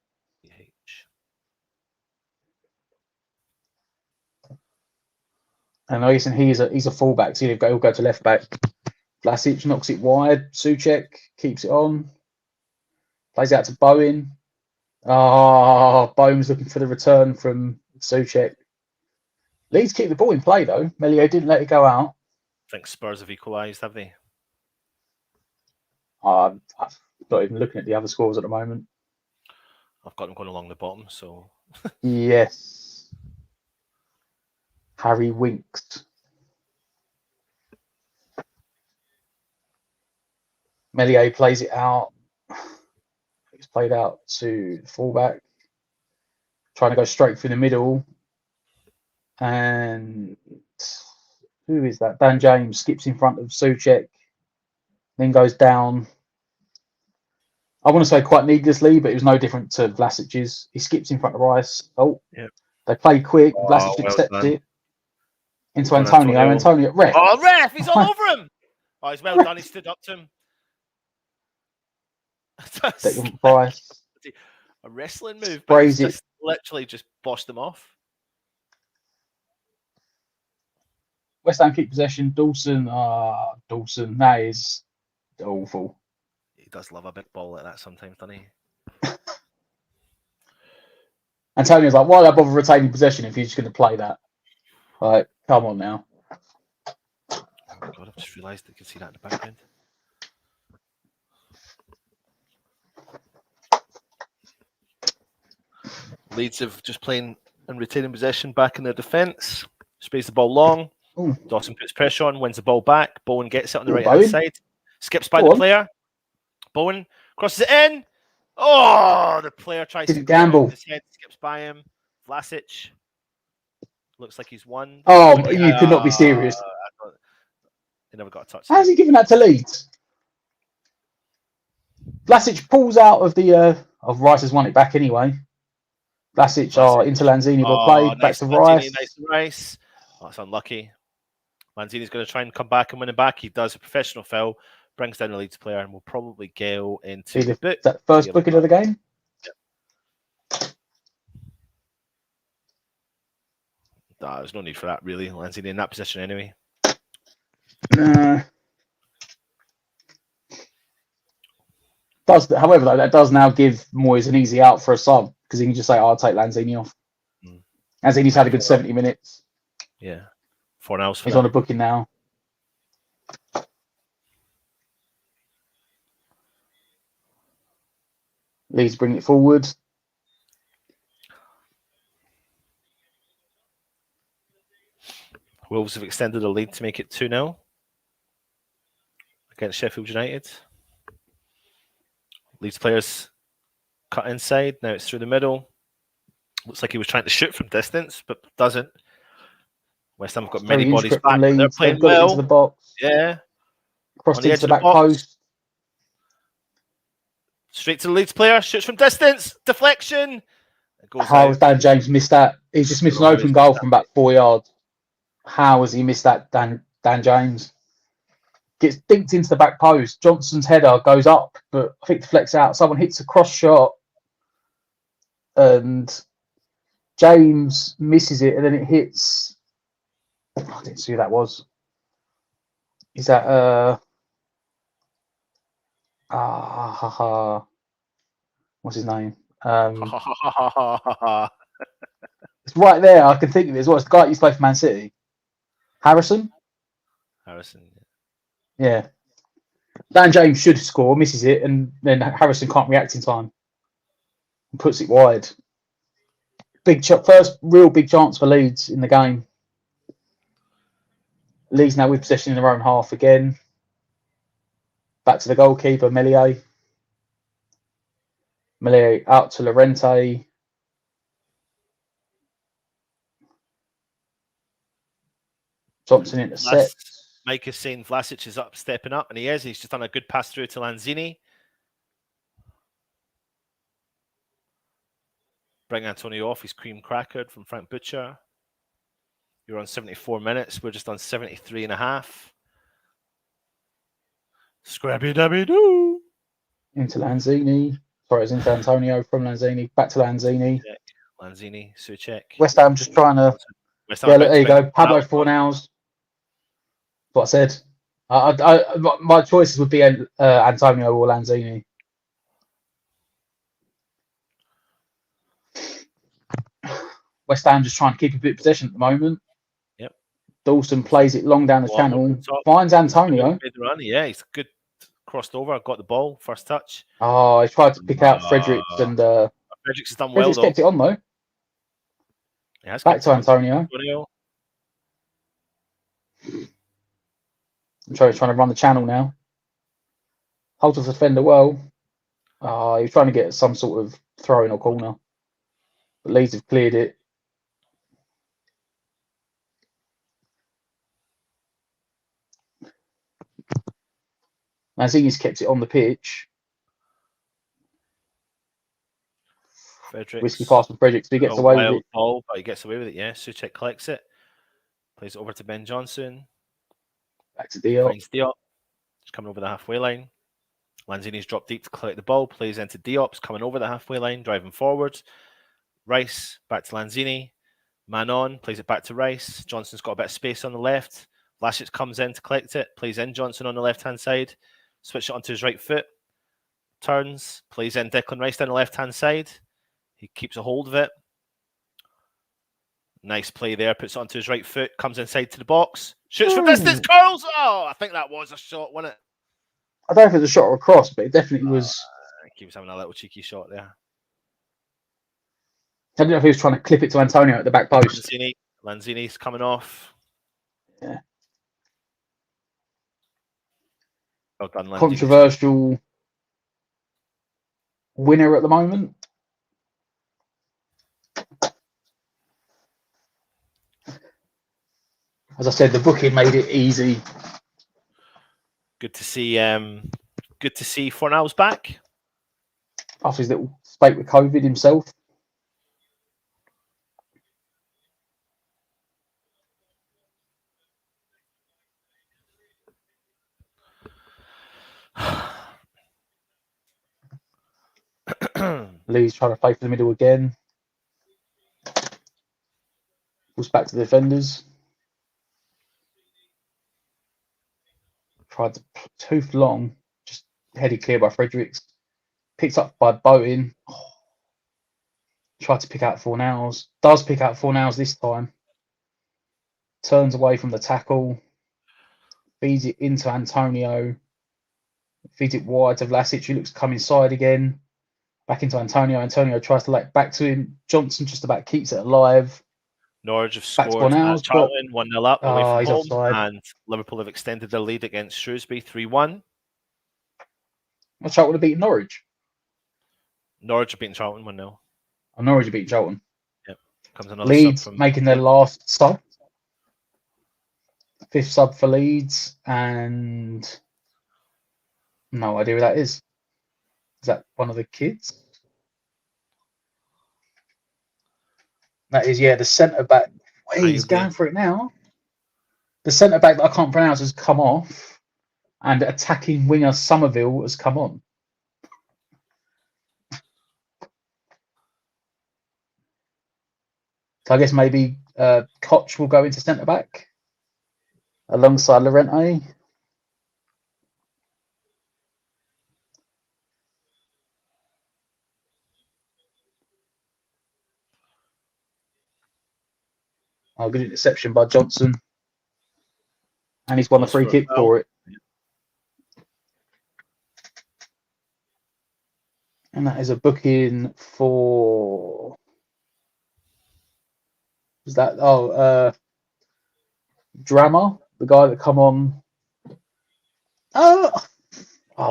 And I guess he's a fullback, so he'll go to left back. Vlasic knocks it wide. Souček keeps it on. Plays out to Bowen. Bowen's looking for the return from Souček. Leeds keep the ball in play, though. Melia didn't let it go out. I think Spurs have equalised, have they? I'm not even looking at the other scores at the moment. I've got them going along the bottom, so... Yes. Harry Winks. Melia plays it out. It's played out to the fullback. Trying to go straight through the middle. And who is that? Dan James skips in front of Souček. Then goes down. I want to say quite needlessly, but it was no different to Vlasic's. He skips in front of Rice. Oh, yep. They play quick. Vlasic accepts it. Into Antonio. Antonio, ref. Oh, ref! He's all over him! Oh, he's well done. He stood up to him. Price. A wrestling move, but he's just literally just bossed him off. West Ham keep possession. Dawson, that is awful. He does love a big ball like that sometimes, doesn't he? Antonio's like, why would I bother retaining possession if you're just going to play that? Like, come on now. Oh God, I've just realised I can see that in the background. Leeds have just playing and retaining possession back in their defence. Space the ball long. Ooh. Dawson puts pressure on, wins the ball back. Bowen gets it on the right hand side. Skips by the player. Bowen crosses it in. Oh, the player tries to gamble. His head skips by him. Vlasic looks like he's won. Oh, you could not be serious. He never got a touch. How's he giving that to Leeds? Vlasic pulls out of the of Rice has won it back anyway. Vlasic into Lanzini, but played back to Rice. Nice Rice. Oh, that's unlucky. Lanzini's going to try and come back and win it back. He does a professional foul. brings down the Leeds player, and we'll probably go into Is the book. that first booking of the game? Nah, there's no need for that, really. Lanzini in that position anyway. However, though, that does now give Moyes an easy out for a sub because he can just say, "I'll take Lanzini off." Lanzini's had a good 70 minutes. Yeah, 4 hours for He's that. on a booking now. Leeds bring it forward. Wolves have extended the lead to make it 2-0 against Sheffield United. Leeds players cut inside. Now it's through the middle. Looks like he was trying to shoot from distance, but doesn't. West Ham have got many bodies back. They're playing got well. It into the box. Yeah. Crossed into the back post. Straight to the Leeds player. Shoots from distance. Deflection. How has Dan James missed that? He's just missed an open goal from about 4 yards. How has he missed that, Dan James? Gets dinked into the back post. Johnson's header goes up, but I think deflects out. Someone hits a cross shot, and James misses it, and then it hits. I didn't see who that was. Is that what's his name? It's right there. I can think of it as well. It's the guy that used to play for Man City. Harrison. Yeah. Dan James should score, misses it, and then Harrison can't react in time and puts it wide. First real big chance for Leeds in the game. Leeds now with possession in their own half again. Back to the goalkeeper, Meslier. Meslier out to Llorente. Johnson intercepts. Mike is saying Vlasic is stepping up, and he is. He's just done a good pass through to Lanzini. Bring Antonio off. He's cream crackered from Frank Butcher. You're on 74 minutes. We're just on 73 and a half. Scrappy-dabby-doo. Into Lanzini. Sorry, it's into Antonio from Lanzini. Back to Lanzini. Lanzini, Souček. West Ham just trying to... Yeah, look, there you go. Pablo Fornals. What I said. My choices would be Antonio or Lanzini. West Ham just trying to keep a bit of possession at the moment. Yep. Dawson plays it long down the channel. Finds Antonio. Yeah, he's good. Crossed over, got the ball, first touch. Oh, he tried to pick out Fredericks, and Fredericks has done well, though. Kept it on, though. Back to Antonio. I'm trying to run the channel now. Holds the defender well. He was trying to get some sort of throw in or corner. But Leeds have cleared it. Lanzini's kept it on the pitch. Fredericks. Risky pass from Fredericks, but he gets away with it. Ball, but he gets away with it, yeah. Souček collects it. Plays it over to Ben Johnson. Back to Diop. Finds Diop. He's coming over the halfway line. Lanzini's dropped deep to collect the ball. Plays into Diop's coming over the halfway line, driving forward. Rice, back to Lanzini. Manon plays it back to Rice. Johnson's got a bit of space on the left. Vlasic comes in to collect it. Plays in Johnson on the left-hand side. Switch it onto his right foot. Turns. Plays in Declan Rice down the left-hand side. He keeps a hold of it. Nice play there. Puts it onto his right foot. Comes inside to the box. Shoots from distance. Curls. Oh, I think that was a shot, wasn't it? I don't know if it was a shot or a cross, but it definitely was. He was having a little cheeky shot there. I don't know if he was trying to clip it to Antonio at the back post. Lanzini's coming off. Yeah. Well done, Lanzini. Controversial winner at the moment. As I said, the booking made it easy. Good to see. Good to see Fornals back after his little spate with COVID himself. Leeds trying to play for the middle again. Pulls back to the defenders. Tried to tooth long, just headed clear by Fredericks. Picked up by Bowen. Tried to pick out Fornals. Does pick out Fornals this time. Turns away from the tackle. Feeds it into Antonio. Feeds it wide to Vlasic, who looks to come inside again. Back into Antonio. Antonio tries to back to him. Johnson just about keeps it alive. Norwich have Back to scored Fornals, at Charlton, 1-0 up away from he's home. offside. And Liverpool have extended their lead against Shrewsbury 3-1. Charlton have beaten Norwich. Norwich have beaten Charlton 1-0. And Norwich have beaten Charlton. Yep. Comes another Leeds sub from making their last sub. 5th sub for Leeds, and no idea who that is. Is that one of the kids? That is, the centre back. He's going for it now. The centre back that I can't pronounce has come off, and attacking winger Somerville has come on. So I guess maybe Koch will go into centre back alongside Llorente. Oh, good interception by Johnson. And he's won the free kick for it. And that is a booking for... Was that... Drama, the guy that come on...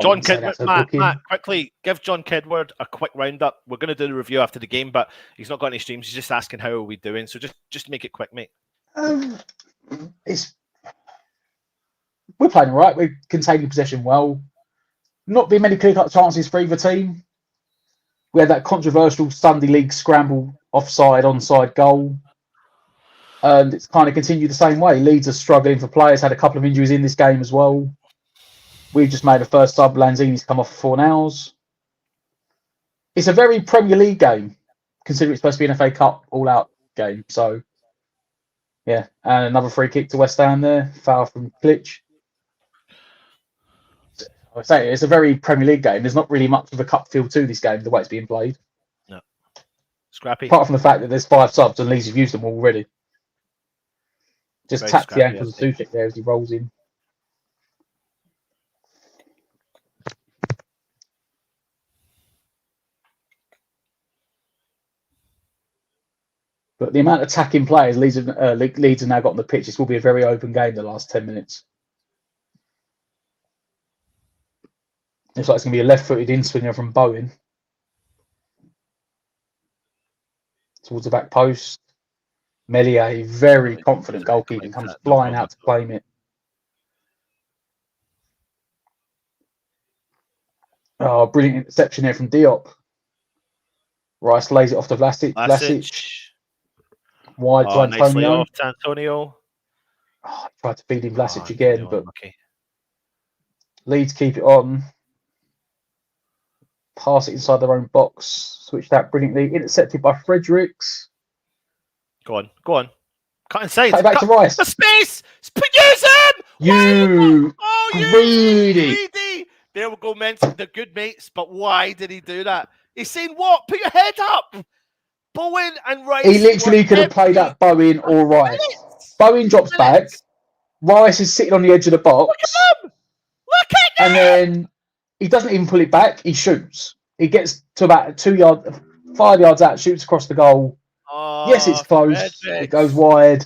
John Kedward, Matt, quickly give John Kedward a quick roundup. We're going to do the review after the game, but he's not got any streams. He's just asking how are we doing. So just make it quick, mate. We're playing all right. We're containing possession well. Not been many clear-cut chances for either team. We had that controversial Sunday League scramble offside, onside goal. And it's kind of continued the same way. Leeds are struggling for players, had a couple of injuries in this game as well. We've just made a first sub. Lanzini's come off for 4 hours. It's a very Premier League game, considering it's supposed to be an FA Cup all-out game. So, yeah. And another free kick to West Ham there. Foul from Klitsch. I say it's a very Premier League game. There's not really much of a cup feel to this game, the way it's being played. No. Scrappy. Apart from the fact that there's 5 subs and Leeds have used them already. Just taps the ankles of Suchek there as he rolls in. But the amount of attacking players Leeds have now got on the pitch, this will be a very open game the last 10 minutes. Looks like it's going to be a left-footed in-swinger from Bowen. Towards the back post. Melier, very confident goalkeeper, comes flying out to claim it. Oh, brilliant interception there from Diop. Rice lays it off to Vlasic. Wide to Antonio. Nicely off to Antonio. Tried to feed him Vlasic again, but Leeds keep it on. Pass it inside their own box. Switched out brilliantly. Intercepted by Fredericks. Go on. Cut inside. Cut it back to Rice. The space! Use him! You greedy! There we go, men. They're good mates, but why did he do that? He's saying what? Put your head up! Bowen and Rice. He literally could have played at Bowen or Rice. Bowen drops back. Rice is sitting on the edge of the box. Look at him! And then he doesn't even pull it back. He shoots. He gets to about 5 yards out, shoots across the goal. Oh, yes, it's close. It goes wide.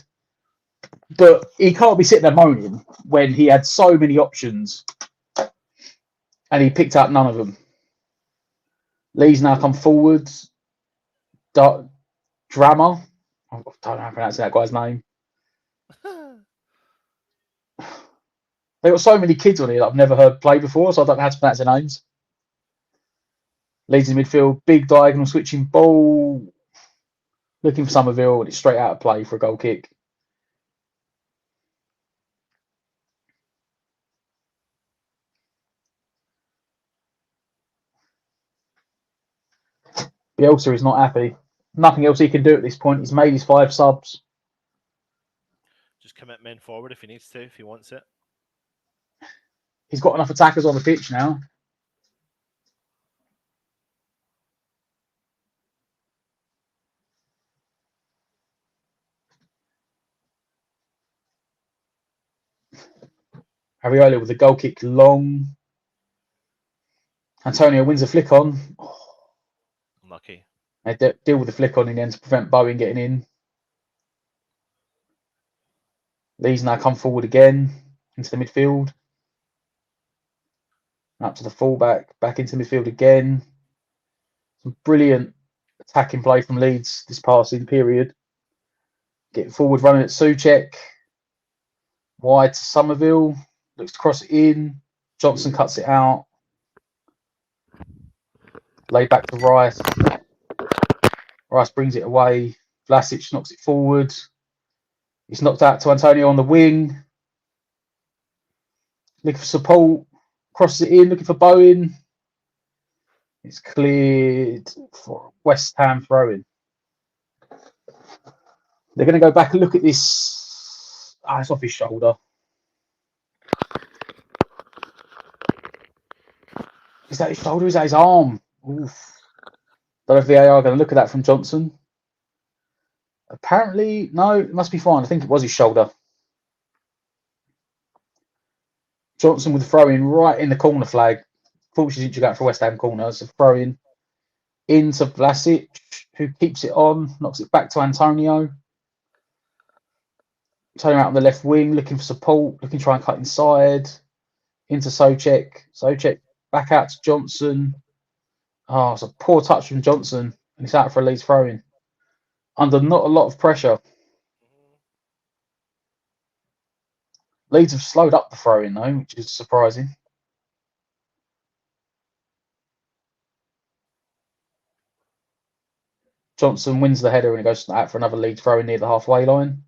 But he can't be sitting there moaning when he had so many options and he picked up none of them. Leeds now come forwards. Drama. I don't know how to pronounce that guy's name. They've got so many kids on here that I've never heard play before, so I don't know how to pronounce their names. Leeds in midfield, big diagonal switching ball. Looking for Somerville, and it's straight out of play for a goal kick. Bielsa is not happy. Nothing else he can do at this point. He's made his 5 subs. Just commit men forward if he needs to, if he wants it. He's got enough attackers on the pitch now. Ariola with the goal kick long. Antonio wins a flick on. Unlucky. They deal with the flick on in the end to prevent Bowen getting in. Leeds now come forward again into the midfield. Up to the fullback, back into midfield again. Some brilliant attacking play from Leeds this passing period. Getting forward, running at Souček. Wide to Somerville. Looks to cross it in. Johnson cuts it out. Laid back to Rice. Rice brings it away. Vlasic knocks it forward. It's knocked out to Antonio on the wing. Looking for support. Crosses it in, looking for Bowen. It's cleared for West Ham throw-in. They're going to go back and look at this. It's off his shoulder. Is that his shoulder? Is that his arm? Oof. Don't know if VAR are going to look at that from Johnson. Apparently, no, it must be fine. I think it was his shoulder. Johnson with the throw-in right in the corner flag. Fortunately, didn't go out for West Ham corner. So throw-in into Vlasic, who keeps it on, knocks it back to Antonio. Antonio out on the left wing, looking for support, looking to try and cut inside. Into Souček. Souček back out to Johnson. It's a poor touch from Johnson, and it's out for a Leeds throw-in. Under not a lot of pressure. Leeds have slowed up the throw-in, though, which is surprising. Johnson wins the header and it goes out for another Leeds throw-in near the halfway line.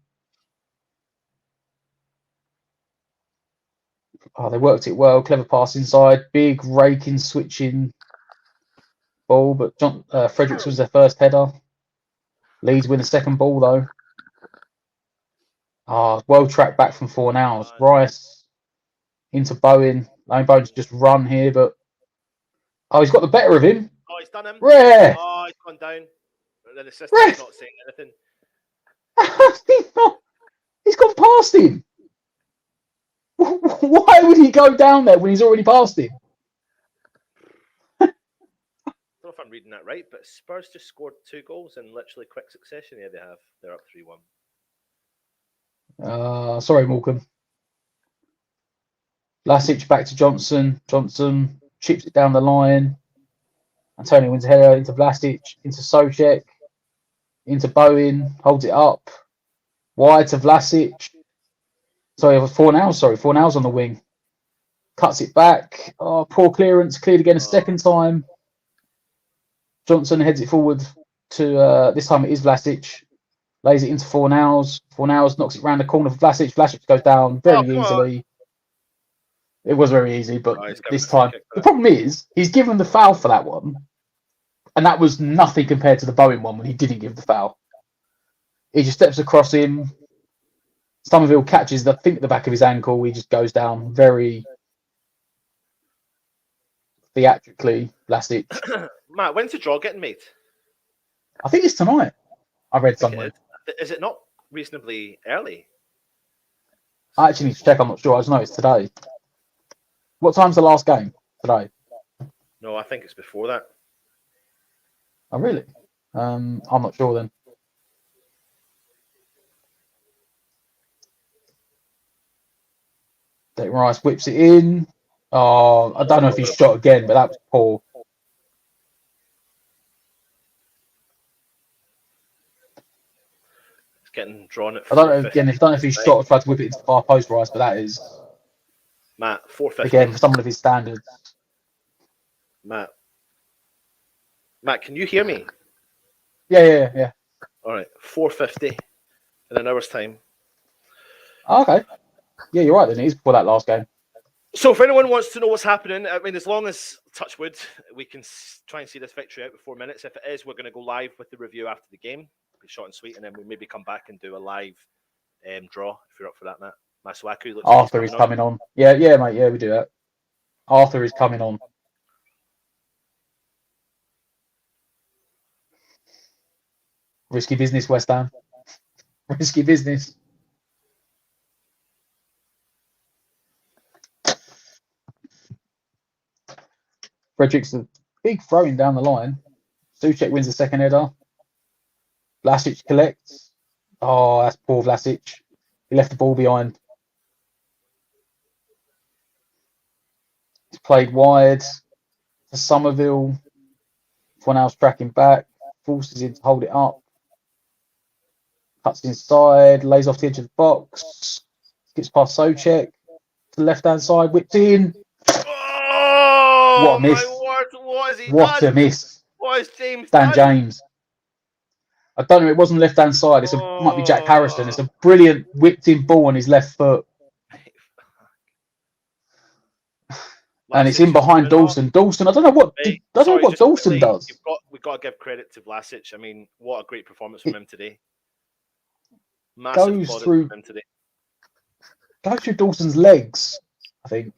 They worked it well. Clever pass inside. Big raking, switching ball, but Fredericks was their first header. Leeds win the second ball, though. Well tracked back from Fornals. Rice into Bowen. Bowen's just run here, but he's got the better of him. He's done him. Rare. He's gone down. And then the assistant's not saying anything. He's gone past him. Why would he go down there when he's already past him? I don't know if I'm reading that right, but Spurs just scored 2 goals in literally quick succession. Yeah, they have. They're up 3-1. Sorry, Morecambe. Vlasic back to Johnson. Johnson chips it down the line. Antonio wins a header into Vlasic, into Souček, into Bowen, holds it up. Wide to Vlasic. Fornals on the wing. Cuts it back. Poor clearance. Cleared again a second time. Johnson heads it forward to, this time it is Vlasic. Lays it into Fornals. Fornals knocks it round the corner for Vlasic. Vlasic goes down very easily. It was very easy, but this time... The problem is, he's given the foul for that one. And that was nothing compared to the Bowen one when he didn't give the foul. He just steps across him. Somerville catches, I think, the back of his ankle. He just goes down very theatrically. Vlasic. Matt, when's the draw getting made? I think it's tonight. I read somewhere. Is it not reasonably early? I actually need to check. I'm not sure. I just know it's today. What time's the last game today? No, I think it's before that. Oh, really? I'm not sure then. Declan Rice whips it in. I don't know if he's shot again, but that was poor. It's getting drawn at. I don't know if he's shot or tried to whip it into the far post, Rice, but that is Matt 450 again for someone of his standards. Matt, can you hear me? Yeah. All right, 450 in an hour's time. Okay. Yeah, you're right. Then it is before that last game. So if anyone wants to know what's happening, I mean, as long as, touch wood, we can try and see this victory out before minutes. If it is, we're going to go live with the review after the game. Be short and sweet, and then we'll maybe come back and do a live draw if you're up for that, Matt. Masuaku looks Arthur like is coming on. Yeah, mate. Yeah, we do that. Arthur is coming on. Risky business, West Ham. Risky business. Fredericks a big throwing down the line. Souček wins the second header. Vlasic collects. Oh, that's poor Vlasic. He left the ball behind. It's played wide to Somerville. Fornals tracking back. Forces him to hold it up. Cuts inside. Lays off the edge of the box. Gets past Souček. To the left-hand side. Whipped in. Oh, what a miss. My word. What has he what done? a miss. What has James Dan done? James. I don't know. It wasn't left-hand side. It might be Jack Harrison. It's a brilliant whipped-in ball on his left foot. And it's in behind Dawson. Dawson, I don't know what Dawson does. We've got to give credit to Vlasic. I mean, what a great performance from him today. Massive Goes through from him today. Goes through Dawson's legs, I think.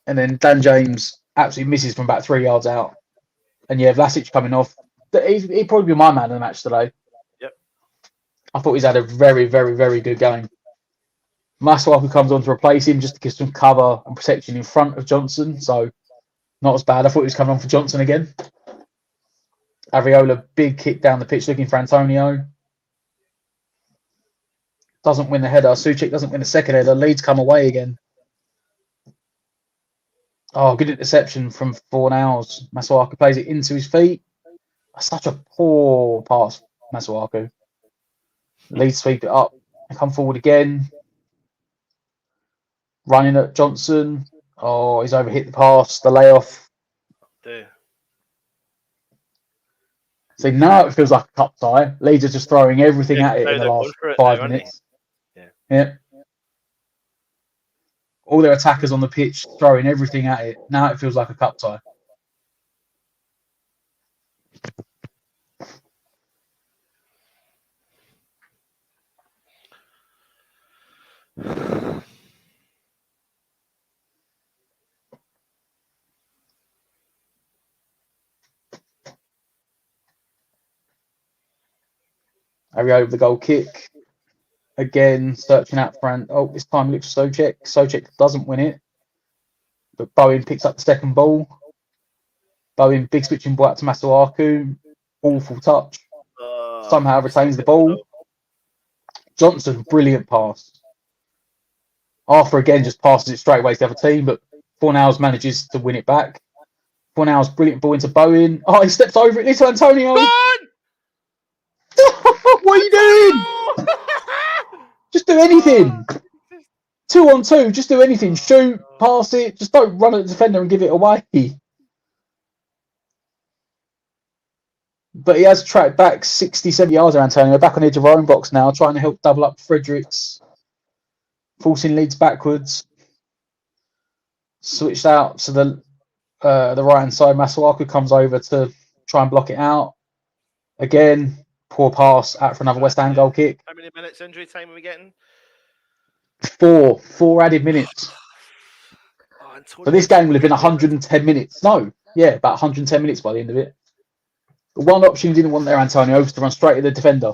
And then Dan James absolutely misses from about 3 yards out. And yeah, Vlasic coming off. He'd probably be my man of the match today. Yep. I thought he's had a very, very, very good game. Masuaku comes on to replace him just to give some cover and protection in front of Johnson. So not as bad. I thought he was coming on for Johnson again. Areola, big kick down the pitch looking for Antonio. Doesn't win the header. Souček doesn't win the second header. Leeds come away again. Oh, good interception from Fornals. Masuaku plays it into his feet. Such a poor pass, Masuaku. Leeds sweep it up and come forward again. Running at Johnson. Oh, he's overhit the pass, the layoff. Dude. See, now it feels like a cup tie. Leeds are just throwing everything at it in the last 5 minutes. Yeah. All their attackers on the pitch throwing everything at it. Now it feels like a cup tie. Areola with the goal kick. Again, searching out for this time it looks Souček. Souček doesn't win it. But Bowen picks up the second ball. Bowen, big switching ball out to Masuaku. Awful touch. Somehow retains the ball. Johnson, brilliant pass. Arthur again just passes it straight away to the other team, but Fornals manages to win it back. Fornals, brilliant ball into Bowen. Oh, he steps over it. Little Antonio. What are you doing? Just do anything. 2-on-2, just do anything. Shoot, pass it. Just don't run at the defender and give it away. But he has tracked back 60, 70 yards around Antonio. Back on the edge of our own box now, trying to help double up Fredericks. Forcing Leeds backwards. Switched out to the right-hand side. Masuaku comes over to try and block it out. Again, poor pass out for another West Ham goal kick. How many minutes injury time are we getting? 4 added minutes. So this game will have been 110 minutes. No, yeah, about 110 minutes by the end of it. The one option you didn't want there, Antonio, was to run straight at the defender.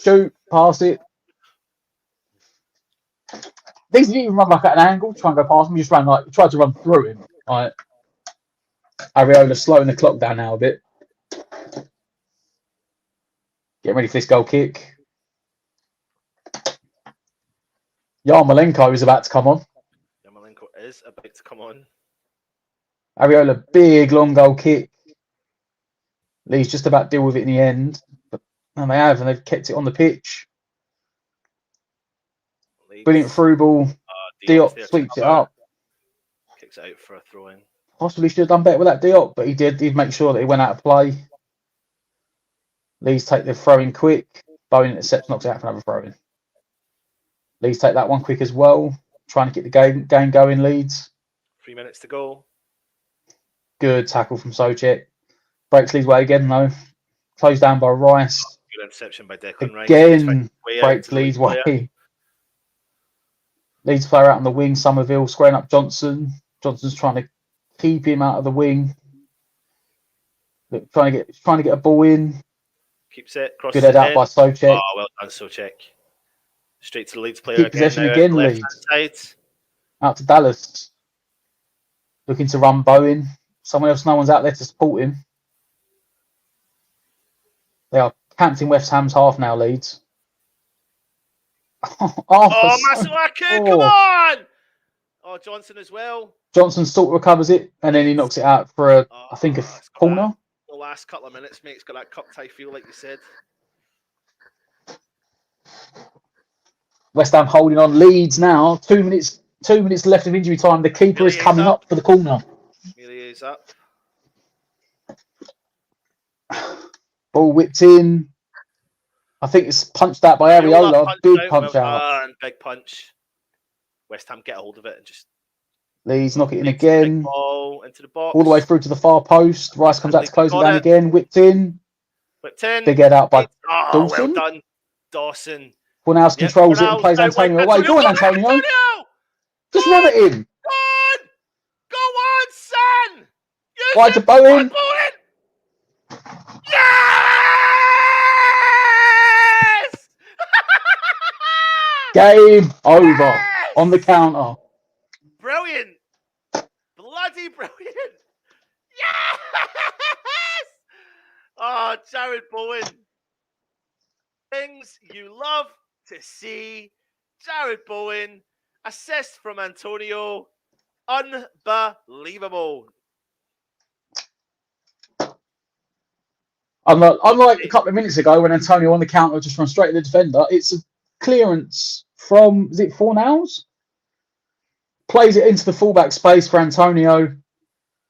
Shoot, pass it. These didn't even run like at an angle, try and go past him. You just ran like, tried to run through him. Right. Areola slowing the clock down now a bit. Getting ready for this goal kick. Yarmolenko is about to come on. Yarmolenko is about to come on. Areola, big long goal kick. Lee's just about to deal with it in the end. And they have, and they've kept it on the pitch. Leeds. Brilliant through ball. Diop sweeps it up. Kicks it out for a throw-in. Possibly should have done better with that Diop, but he did. He'd make sure that he went out of play. Leeds take the throw-in quick. Bowen intercepts, knocks it out for another throw-in. Leeds take that one quick as well. Trying to get the game going, Leeds. 3 minutes to go. Good tackle from Soucek. Breaks Leeds' way again, though. Closed down by Rice. Good interception by Declan Rice. Again, breaks Leeds' way. Leeds player out on the wing. Somerville squaring up Johnson. Johnson's trying to keep him out of the wing. Trying to get a ball in. Keeps it. Good head out by Soucek. Oh, well done, Soucek. Straight to the Leeds player Keep possession again, Leeds. Out to Dallas. Looking to run Bowen. Someone else, no one's out there to support him. They are camped in West Ham's half now, Leeds. Masuaku, come on! Oh, Johnson as well. Johnson sort of recovers it, and then he knocks it out for I think a corner. The last couple of minutes, mate. It's got that cup tie feel, like you said. West Ham holding on. Leeds now. 2 minutes. 2 minutes left of injury time. The keeper is coming up for the corner. Really is up. Ball whipped in. I think it's punched out by Areola. Big punch out. Big punch. West Ham get a hold of it and just. Leeds knock it in again. Ball into the box. All the way through to the far post. Rice comes out to close it down again. Whipped in. Big head out by Dawson. Well done, Dawson. Fornals controls it and plays Antonio away. Go on, Antonio. Just run it in. Go on, son. Wide to Bowen. Yes! Game over on the counter. Brilliant. Bloody brilliant. Yes! Oh, Jared Bowen. Things you love to see. Jared Bowen. Assist from Antonio. Unbelievable. Unlike a couple of minutes ago when Antonio on the counter just run straight to the defender, it's a clearance from, is it Fornals? Plays it into the fullback space for Antonio.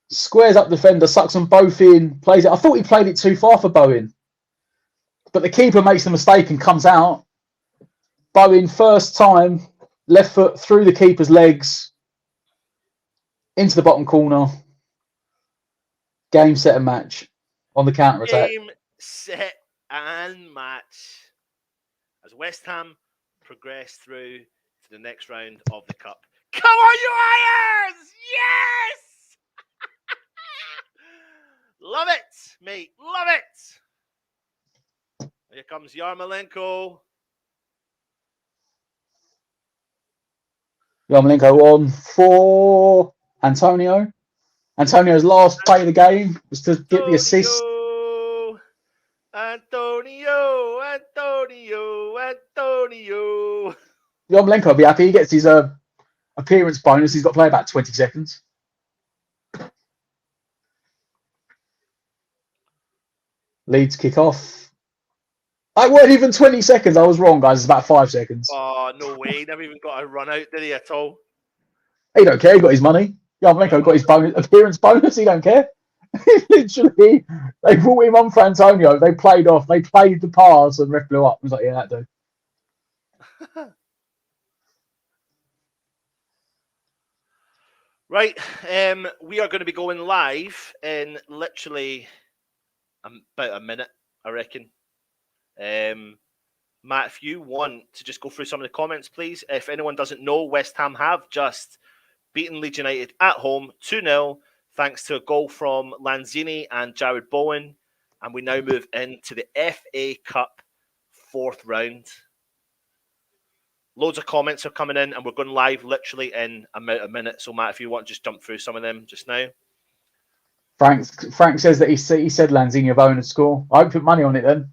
Squares up defender, sucks them both in, plays it. I thought he played it too far for Bowen. But the keeper makes the mistake and comes out. Bowen, first time, left foot through the keeper's legs, into the bottom corner. Game, set and match on the counter attack. Game, set and match. As West Ham progress through to the next round of the Cup. Come on, you Irons! Yes! Love it, mate. Love it. Here comes Yarmolenko. Yarmolenko on for Antonio. Antonio's last play of the game was to get the assist. Antonio. Yarmolenko will be happy. He gets his appearance bonus. He's got to play about 20 seconds. Leeds kick off. I weren't even 20 seconds. I was wrong, guys. It's about 5 seconds. Oh, no way. He never even got a run out, did he, at all? He don't care. He got his money. Yarmolenko got his appearance bonus. He don't care. Literally, they brought him on for Antonio. They played off. They played the pass and ref blew up. I was like, yeah, that dude. Right. We are going to be going live in literally about a minute, I reckon. Matt, if you want to just go through some of the comments, please. If anyone doesn't know, West Ham have just beaten Leeds United at home 2-0, thanks to a goal from Lanzini and Jared Bowen. And we now move into the FA Cup 4th round. Loads of comments are coming in, and we're going live literally in about a minute. So, Matt, if you want to just jump through some of them just now. Frank says that he said Lanzini of own score. I hope put money on it then.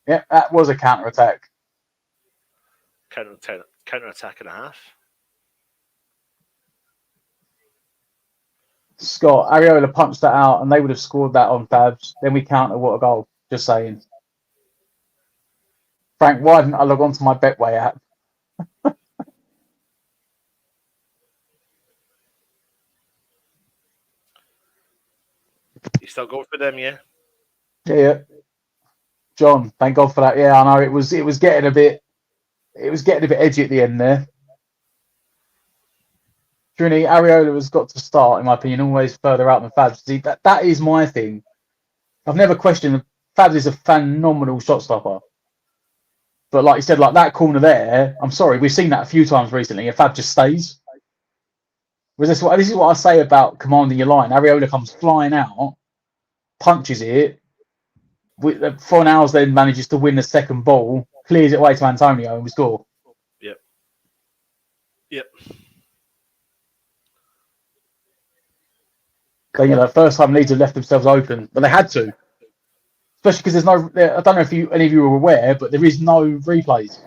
Yeah, that was a counter-attack. Counter-attack and a half. Scott, Areola punched that out and they would have scored that on Fabs. Then we counter, what a goal. Just saying. Frank, why didn't I log on to my Betway app? You still go for them, yeah? Yeah. John, thank God for that. Yeah, I know it was getting a bit edgy at the end there. Trini, Areola has got to start, in my opinion, always further out than Fabs. See, that is my thing. I've never questioned Fabs is a phenomenal shot stopper. But like you said, like that corner there, I'm sorry, we've seen that a few times recently, and Fab just stays. Whereas this is what I say about commanding your line. Areola comes flying out, punches it, Fornals then manages to win the second ball, clears it away to Antonio, and we score. Yep. So, first time Leeds have left themselves open, but they had to. Especially because there's no, I don't know if any of you are aware, but there is no replays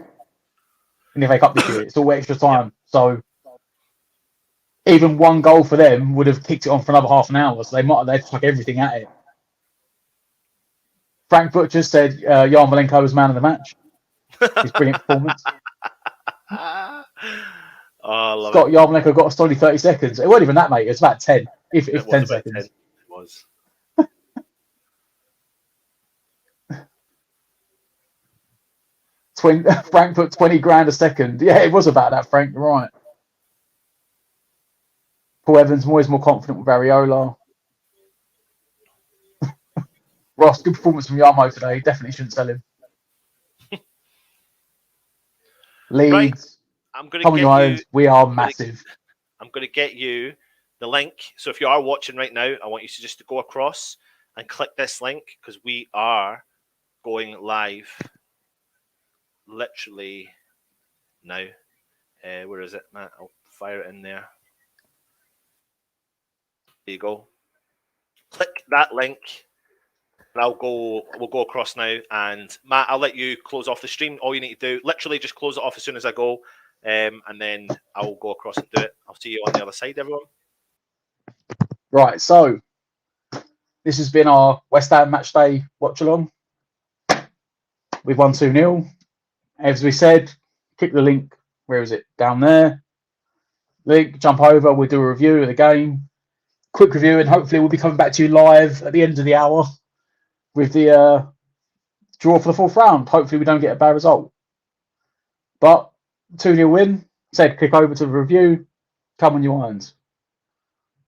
in the FA Cup this year. It's all extra time. Yep. So even one goal for them would have kicked it on for another half an hour. So they'd chuck everything at it. Frank Butcher said Yarmolenko was man of the match. His brilliant performance. Scott Yarmolenko got us only 30 seconds. It wasn't even that, mate. It was about 10, if 10 seconds. 10. It was. Frank put 20 grand a second. Yeah, it was about that, Frank. You're right. Paul Evans, always more confident with Areola. Ross, good performance from Yarmo today. Definitely shouldn't sell him. Leeds. Right. I'm going to get you. We are massive. I'm going to get you the link. So if you are watching right now, I want you to just go across and click this link because we are going live literally now. Where is it, Matt? I'll fire it in there. There you go. Click that link. And we'll go across now. And Matt, I'll let you close off the stream. All you need to do, literally just close it off as soon as I go. And then I'll go across and do it. I'll see you on the other side, everyone. Right, so this has been our West Ham Matchday watch-along. We've won 2-0. As we said, click the link. Where is it? Down there. Link, jump over. We'll do a review of the game. Quick review, and hopefully we'll be coming back to you live at the end of the hour with the draw for the fourth round. Hopefully we don't get a bad result. But 2-0 win. Said click over to the review. Come on your irons.